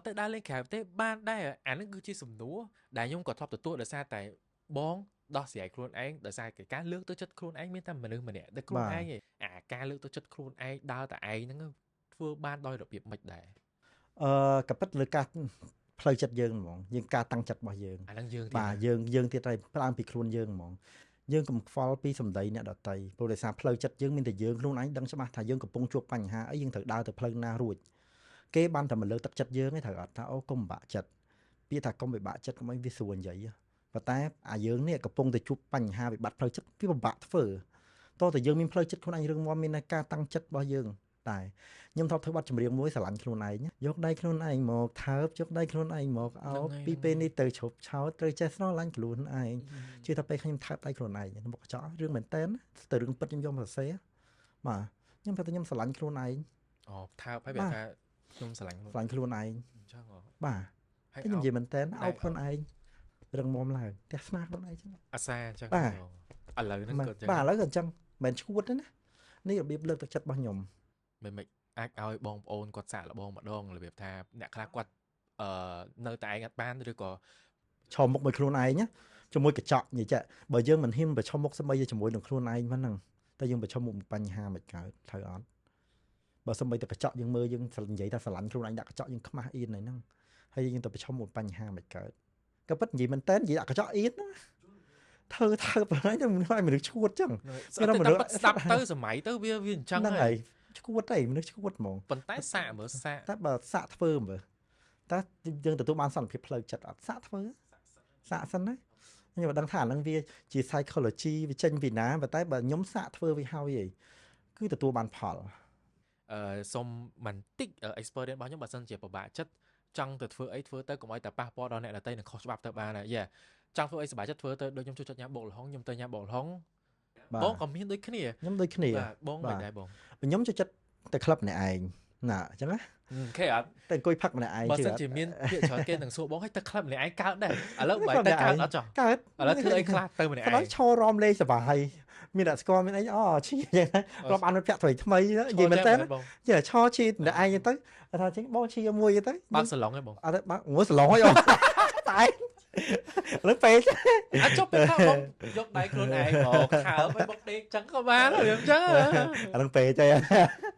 ទៅដើរលេងក្រៅទេបានដែរអាហ្នឹងគឺជាសំណួរដែលខ្ញុំក៏ធ្លាប់ទទួលដោយសារតែបងដោះស្រាយខ្លួនឯងដោយសារការលើកទៅចិត្តខ្លួនឯងមានតែមនុស្សម្នាក់តែខ្លួនឯងឯងអាការលើកទៅចិត្តខ្លួនឯងដើរតែឯងហ្នឹងធ្វើបានដោយរបៀបម៉េចដែរក៏ពិតលើការផ្លូវចិត្តយើងហ្មងយើងការតាំងចិត្តរបស់យើងអាហ្នឹងយើងបាទយើងទៀតហើយផ្ដើមពីខ្លួនយើងហ្មងយើងកុំខ្វល់ពីសម្ដីអ្នកដទៃព្រោះដោយសារផ្លូវចិត្តយើងមានតែយើងខ្លួនឯងដឹងច្បាស់ថាយើងកំពុងជួបបញ្ហាអីយើងត្រូវដើរទៅផ្លូវណារួចគេបានតែមកលើកទឹកចិត្តយើងឯងត្រូវអត់ថាអូកុំពិបាកចិត្តពាក្យថាកុំពិបាកចិត្តកុំអីវាស្រួលនិយាយប៉ុន្តែអាយើងនេះកំពុងតែជួបបញ្ហាវិបត្តិផ្លូវចិត្តវាពិបាកធ្វើតោះតែយើងមានផ្លូវចិត្តខ្លួនឯងរឹងមាំមានការតាំងចិត្តរបស់យើងតែខ្ញុំធ្លាប់ធ្វើបទចម្រៀងមួយស្រឡាញ់ខ្លួនឯងយកដៃខ្លួនឯងមកថើបយកដៃខ្លួនឯងមកអោបពីពេលនេះទៅឈប់ឆោតត្រូវចេះស្រឡាញ់ខ្លួនឯងជឿថាពេលខ្ញុំថើបដៃខ្លួនឯងមកកញ្ចក់រឿងមែនតើទៅរឿងពិតខ្ញុំយកមកសរសេរបាទខ្ញុំថាខ្ញុំស្រឡាញ់ខ្លួនឯងអូថើបហើយវាថាខ្ញុំស្រឡាញ់ខ្លួនឯង ចឹងហ៎ បាទ ហើយ តែខ្ញុំនិយាយមែនតើ ណែ ឲ្យខ្លួនឯងរឹងមាំឡើងផ្ទះស្នាខ្លួនឯងចឹង អាសាអញ្ចឹង បាទ ហ៎បងឥឡូវហ្នឹងក៏អញ្ចឹង បាទឥឡូវក៏អញ្ចឹងមិនឈួតទេណានេះរបៀបលើកទឹកចិត្តរបស់ខ្ញុំ មិនអាចឲ្យបងប្អូនគាត់សាកល្បងម្ដងរបៀបថាអ្នកខ្លះគាត់នៅតែឯងអត់បានឬក៏ ឈរមុខមួយខ្លួនឯងណាជាមួយកញ្ចក់និយាយចាបើយើងមិនហ៊ានប្រឈមមុខស្បីជាមួយនឹងខ្លួនឯងហ្នឹងតែយើងប្រឈមមុខបញ្ហាមិនកើតត្រូវអត់បើស្បីតែកញ្ចក់យើងមើលយើងនិយាយថាស្រឡាញ់ខ្លួនឯងដាក់កញ្ចក់យើងខ្មាស់អៀនហ្នឹងហើយយើងទៅប្រឈមមុខបញ្ហាមិនកើតក៏ពិតនិយាយមែនតើនិយាយដាក់កញ្ចក់អៀនណាធ្វើប៉ុណ្ណឹងទៅមនុស្សឈួតចឹង តែមនុស្សស្ដាប់ទៅសម័យទៅវាអញ្ចឹង ហ្នឹងហើយឈួតទេមនុស្សឈួតហ្មង ប៉ុន្តែសាកមើលសាក តែបើសាកធ្វើមើលតើយើងទទួលបានសន្តិភាពផ្លូវចិត្តអត់សាកធ្វើសាកសិនណាខ្ញុំមិនដឹងថាអាហ្នឹងវាជា psychology វាចេញពីណាប៉ុន្តែបើខ្ញុំសាកធ្វើវាហើយគឺទទួលបានផល សុំបន្តិច experience របស់ខ្ញុំបើសិនជាពិបាកចិត្តចង់ទៅធ្វើអីធ្វើទៅកុំឲ្យតែប៉ះពាល់ដល់អ្នកដទៃនឹងខុសច្បាប់ទៅបានហើយចង់ធ្វើអីសប្បាយចិត្តធ្វើទៅដូចខ្ញុំជួយចិត្តញ៉ាំបុកល្ហុងខ្ញុំទៅញ៉ាំបុកល្ហុងបងក៏មានដូចគ្នា ខ្ញុំដូចគ្នា បាទបងមិនដែរបង ខ្ញុំចូលចិត្តទៅក្លឹបម្នាក់ឯងណាអញ្ចឹងណា អូខេអត់ តែអង្គុយផឹកម្នាក់ឯង បើសិនជាមានពាក្យច្រើនគេនឹងសួរបងឲ្យទៅក្លឹបម្នាក់ឯងកើតដែរឥឡូវបើទៅកើតអត់ចោះ កើត ឥឡូវធ្វើអីខ្លះទៅម្នាក់ឯង ដល់ឈររំលេងសប្បាយមានអ្នកស្គាល់មានអីអូឈីយ៉ាងណារាប់អានមិត្តភក្តិថ្មីនិយាយមែនតើចេះឈរឈីម្នាក់ឯងទៅថាចេះបងឈីមួយទៅ បើកសាឡុងឯងបង អត់បើងួសាឡុងហើយអូតែលើពេល អាចចុះពេលថាបងយកដៃខ្លួនឯងមកខើទៅមកដេកចឹងក៏បានហើយអញ្ចឹង អានឹងពេលទេ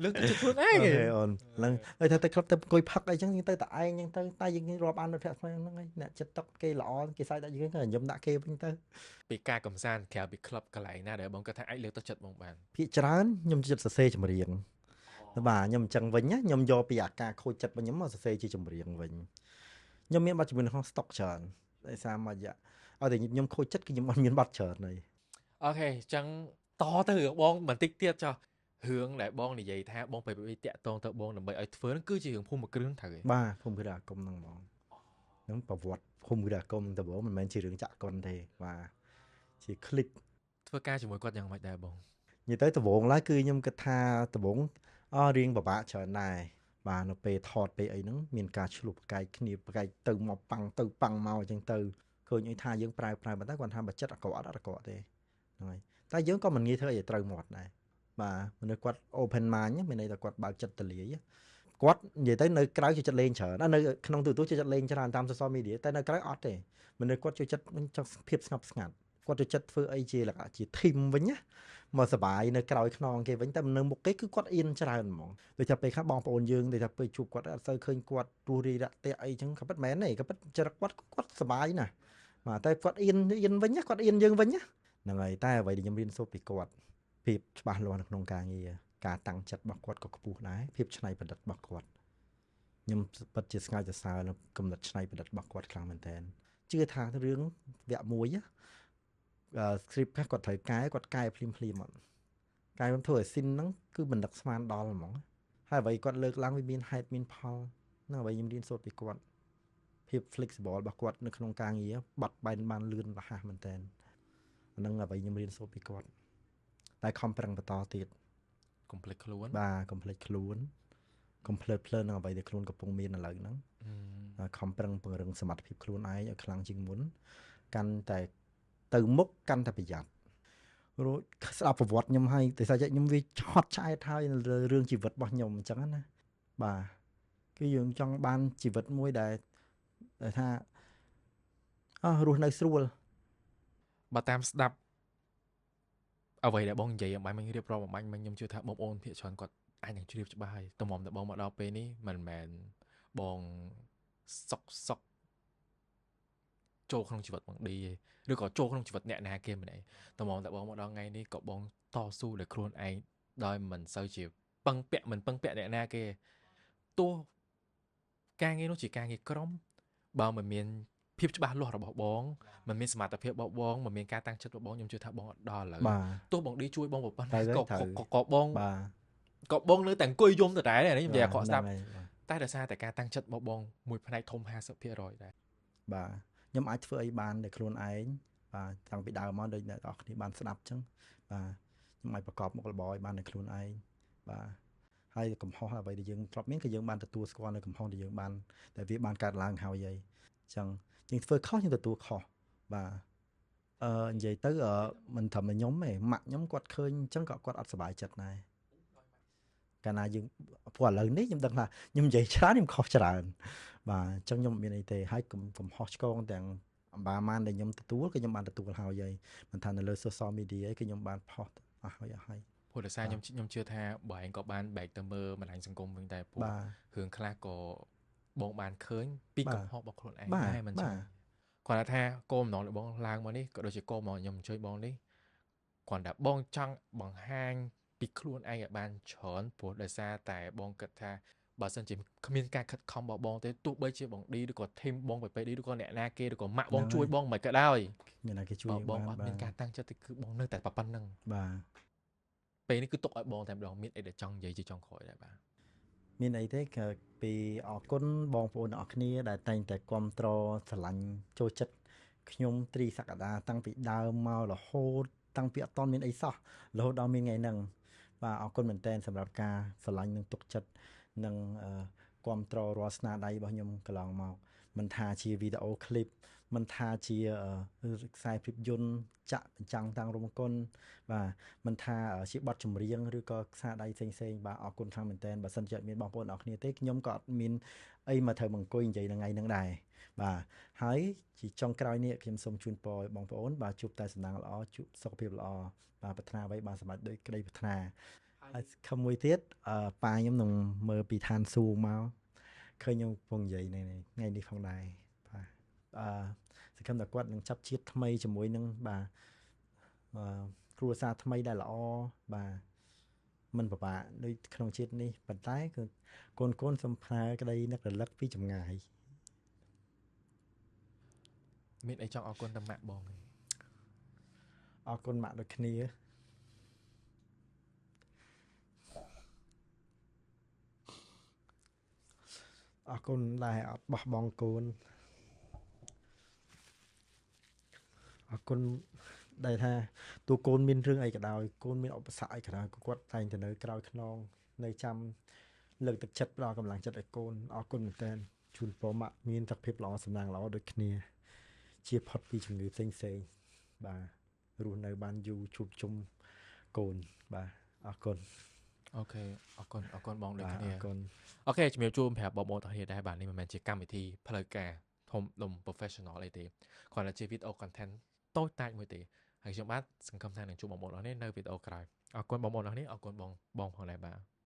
លើកទឹកចិត្តខ្លួនឯង អូនឡើងហើយថាទៅក្លឹបទៅអង្គុយផឹកអីចឹងទៅតែឯងចឹងទៅតែយើងរាប់អានមិត្តភក្តិថ្មីហ្នឹងហើយអ្នកចិត្តទឹកគេល្អគេសាយដាក់យើងទៅញឹមដាក់គេវិញទៅ ពីការកំសាន្តក្រៅពីក្លឹបកន្លែងណាដែលបងគាត់ថាអាចលើកទឹកចិត្តបងបាន ភាគច្រើនខ្ញុំចិត្តសរសេរចម្រៀងបាទខ្ញុំអញ្ចឹងវិញណាខ្ញុំយកពីអាការខូចចិត្តរបស់ខ្ញុំមកសរសេរជាចម្រៀងវិញខ្ញុំមានបទចម្រៀងក្នុង stock ច្រើនដោយសារមកឲ្យតែខ្ញុំខូចចិត្តគឺខ្ញុំអត់មានបទច្រើនទេ អូខេអញ្ចឹងតទៅរឿងបងបន្តិចទៀតចុះរឿងដែលបងនិយាយថាបងទៅតាក់តងទៅបងដើម្បីឲ្យធ្វើហ្នឹងគឺជារឿងភូមិគ្រឿងត្រូវទេ បាទភូមិគ្រាអាគមហ្នឹងហ្មងហ្នឹងប្រវត្តិភូមិគ្រាអាគមដំបូងមិនមែនជារឿងចាក់កុនទេបាទជាคลิป ធ្វើការជាមួយគាត់យ៉ាងម៉េចដែរបង និយាយទៅដំបូងឡើយគឺខ្ញុំគិតថាដំបូងរៀងពិបាកច្រើនដែរបាទនៅពេលថតពេលអីហ្នឹងមានការឆ្លុះប្រកែកគ្នាប្រកែកទៅមកប៉ាំងទៅប៉ាំងមកអញ្ចឹងទៅឃើញអីថាយើងប្រើប៉ុន្តែគាត់ថាបើចិត្តអកអត់អកទេហ្នឹងហើយតែយើងក៏មិនងាយធ្វើអីត្រូវមាត់ដែរបាទមនុស្សគាត់ open mind មានន័យថាគាត់បើកចិត្តទលាយគាត់និយាយទៅនៅក្រៅចូលចិត្តលេងច្រើននៅក្នុងទូចូលចិត្តលេងច្រើនតាម social media តែនៅក្រៅអត់ទេមនុស្សគាត់ចូលចិត្តចង់ភាពស្ងប់ស្ងាត់គាត់ចូលចិត្តធ្វើអីជាលក្ខណៈជា team វិញណាមកសបាយនៅក្រោយខ្នងគេវិញតែនៅមុខគេគឺគាត់អៀនច្រើនហ្មងដូចថាពេលខ្លះបងប្អូនយើងដូចថាពេលជួបគាត់អត់សូវឃើញគាត់ទូរីរ៉ាក់តាក់អីចឹងក៏ពិតមែនទេក៏ពិតចរិតគាត់សបាយណាស់បាទតែគាត់អៀនវិញណាគាត់អៀនយើងវិញណាហ្នឹងហើយតែអ្វីដែលខ្ញុំរៀនសូត្រពីគាត់ភាពច្បាស់លាស់នៅក្នុងការងារការតាំងចិត្តរបស់គាត់ក៏ខ្ពស់ដែរភាពច្នៃប្រឌិតរបស់គាត់ខ្ញុំពិតជាស្ងើចសរសើរនៅគំនិតច្នៃប្រឌិតរបស់គាត់ខ្លាំងមែនតើជឿថារឿងវគ្គមួយscript គាត់ត្រូវគាត់កែភ្លាមអត់កែខ្ញុំធ្វើឲ្យស៊ីនហ្នឹងគឺមិនដឹកស្មានដល់ហ្មងហើយអ្វីគាត់លើកឡើងវាមានហេតុមានផលហ្នឹងអ្វីខ្ញុំរៀនសូត្រពីគាត់ភាព flexible របស់គាត់នៅក្នុងការងារបាត់បែនបានលឿនរហ័សមែនតើអាហ្នឹងអ្វីខ្ញុំរៀនសូត្រពីគាត់តែខំប្រឹងបន្តទៀតកុំភ្លេចខ្លួនបាទកុំភ្លេចខ្លួនកុំភ្លើតភ្លើននឹងអ្វីដែលខ្លួនកំពុងមានឥឡូវហ្នឹងខំប្រឹងពង្រឹងសមត្ថភាពខ្លួនឯងឲ្យខ្លាំងជាងមុនកាន់តែទៅមុខកាន់តែប្រយ័ត្នរួចស្ដាប់ប្រវត្តិខ្ញុំហើយតែស្អីខ្ញុំវាឆត់ឆ្អែតហើយរឿងជីវិតរបស់ខ្ញុំអញ្ចឹងណាបាទគឺយើងចង់បានជីវិតមួយដែលថារស់នៅស្រួល បើតាមស្ដាប់អ្វីដែលបងនិយាយអំបញ្ញរៀបរាប់អំបញ្ញខ្ញុំជឿថាបងប្អូនភាគច្រើនគាត់អាចនឹងជ្រាបច្បាស់ហើយតម្រាំតែបងមកដល់ពេលនេះមិនមែនបងសុកចូលក្នុងជីវិតបងឌីឬក៏ចូលក្នុងជីវិតអ្នកណាគេម្នាក់តម្រាំតែបងមកដល់ថ្ងៃនេះក៏បងតស៊ូដោយខ្លួនឯងដោយមិនសូវជាពឹងពាក់អ្នកណាគេទោះការងារនោះជាការងារក្រុមបើមិនមានភាពច្បាស់លាស់របស់បងមិនមានសមត្ថភាពរបស់បងមិនមានការតាំងចិត្តរបស់បងខ្ញុំជឿថាបងអត់ដល់ឥឡូវទោះបងឌីជួយបងប៉ុណ្ណាក៏បងក៏បងនៅតែអង្គុយយំដដែលនេះខ្ញុំនិយាយអកស្ដាប់តែដោយសារតែការតាំងចិត្តរបស់បងមួយផ្នែកធំ 50% ដែរបាទខ្ញុំអាចធ្វើអីបានដោយខ្លួនឯងបាទតាំងពីដើមមកដូចអ្នកនរគ្នាបានស្ដាប់អញ្ចឹងបាទខ្ញុំអាចប្រកបមុខរបរឲ្យបានដោយខ្លួនឯងបាទ ហើយកំហុសអ្វីដែលយើងធ្លាប់មានគឺយើងបានទទួលស្គាល់នៅកំហុសដែលយើងបានតែវាបានកើតឡើងហើយអីចឹងយើងធ្វើខុសយើងទទួលខុសបាទនិយាយទៅមិនត្រឹមតែខ្ញុំទេម៉ាក់ខ្ញុំគាត់ឃើញអញ្ចឹងក៏គាត់អត់សប្បាយចិត្តដែរកាលណាយើងព្រោះឥឡូវនេះខ្ញុំដឹងថាខ្ញុំនិយាយច្រើនខ្ញុំខុសច្រើនបាទអញ្ចឹងខ្ញុំមានអីទេហើយកំហុសឆ្គងទាំងអំបាម៉ានដែលខ្ញុំទទួលគឺខ្ញុំបានទទួលហើយហើយមិនថានៅលើ social media អីគឺខ្ញុំបានផុសអស់ហើយ ព្រោះដោយសារខ្ញុំជឿថាបងឯងក៏បានបែកទៅមើលបណ្ដាញសង្គមវិញដែរព្រោះរឿងខ្លះក៏បងបានឃើញពីកំហុសរបស់ខ្លួនឯងដែរមិនចឹងគាត់ថាគោលបំណងរបស់បងឡើងមកនេះក៏ដូចជាគោលបំណងខ្ញុំជួយបងនេះគាត់ថាបងចង់បង្ហាញពីខ្លួនឯងឲ្យបានច្រើនព្រោះដោយសារតែបងគិតថាបើសិនជាគ្មានការខិតខំរបស់បងទេទោះបីជាបងឌីឬក៏ធីមបងបេឌីឬក៏អ្នកណាគេឬក៏ម៉ាក់បងជួយបងមិនក៏ដោយមានតែគេជួយបងអត់មានការតាំងចិត្តទេគឺបងនៅតែប៉ុណ្្នឹងបាទពេលនេះគឺទុកឲ្យបងតែម្ដងមានអីដែលចង់និយាយជាចុងក្រោយដែរបាទមានអីទេគឺពីអរគុណបងប្អូនអរគ្នាដែលតែងតែគាំទ្រស្រឡាញ់ចូលចិត្តខ្ញុំត្រីសក្តាតាំងពីដើមមករហូតតាំងពីអត់តមានអីសោះរហូតដល់មានថ្ងៃហ្នឹងបាទអរគុណមែនតើសម្រាប់ការស្រឡាញ់និងទុកចិត្តនិងគាំទ្ររាល់ស្នាដៃរបស់ខ្ញុំកន្លងមកមិនថាជាវីដេអូឃ្លីបមិនថាជាខ្សែភាពយន្តចាក់បញ្ចាំងតាំងរោងគុណបាទមិនថាជាបទចម្រៀងឬក៏ខ្សែដៃផ្សេងៗបាទអរគុណខ្លាំងមែនតើបើសិនជាមានបងប្អូនអរគ្នាទេខ្ញុំក៏អត់មានអីមកត្រូវអង្គុយនិយាយថ្ងៃហ្នឹងដែរបាទហើយជាចុងក្រោយនេះខ្ញុំសូមជូនពរឲ្យបងប្អូនបាទជួបតែសំណាងល្អជួបសុខភាពល្អបាទប្រាថ្នាអ្វីបានសម្រេចដោយក្តីប្រាថ្នាហើយខំមួយទៀតប៉ាខ្ញុំនឹងមើលពីឋានសួគ៌មកឃើញខ្ញុំកំពុងនិយាយថ្ងៃនេះផងដែរបាទសង្ឃឹមថាគាត់នឹងចាប់ជាតិថ្មីជាមួយនឹងបាទគ្រួសារថ្មីដែលល្អបាទមិនពិបាកដូចក្នុងជាតិនេះប៉ុន្តែគឺកូនសំផ្នើក្តីនឹករលឹកពីចម្ងាយមានអីចង់អរគុណទៅម៉ាក់បងអរគុណម៉ាក់ដូចគ្នាអរគុណដែលអត់បោះបង់កូនអរគុណដែលថាតួកូនមានរឿងអីក៏ដោយកូនមានឧបសគ្គអីក៏ដោយគាត់តែងតែនៅក្រោយខ្នងនៅចាំលើកទឹកចិត្តផ្ដល់កម្លាំងចិត្តឲ្យកូនអរគុណមែនតើជូនពរម៉ាក់មានសុខភាពល្អសំណាងល្អដូចគ្នាជាផុតពីជំងឺផ្សេងបាទរស់នៅបានយូរជួបជុំកូនបាទអរគុណអូខេអរគុណបងដូចគ្នាអរគុណអូខេជំរាបជូនប្រាប់បងប្អូនទាំងគ្នាដែរបាទនេះមិនមែនជាកម្មវិធីផ្លូវការធំដុំ professional អីទេគ្រាន់តែជា video content តូចតាចមួយទេហើយខ្ញុំបាទសង្ឃឹមថានឹងជួបបងប្អូនទាំងគ្នានៅវីដេអូក្រោយអរគុណបងប្អូនទាំងគ្នាអរគុណបងផងដែរបាទ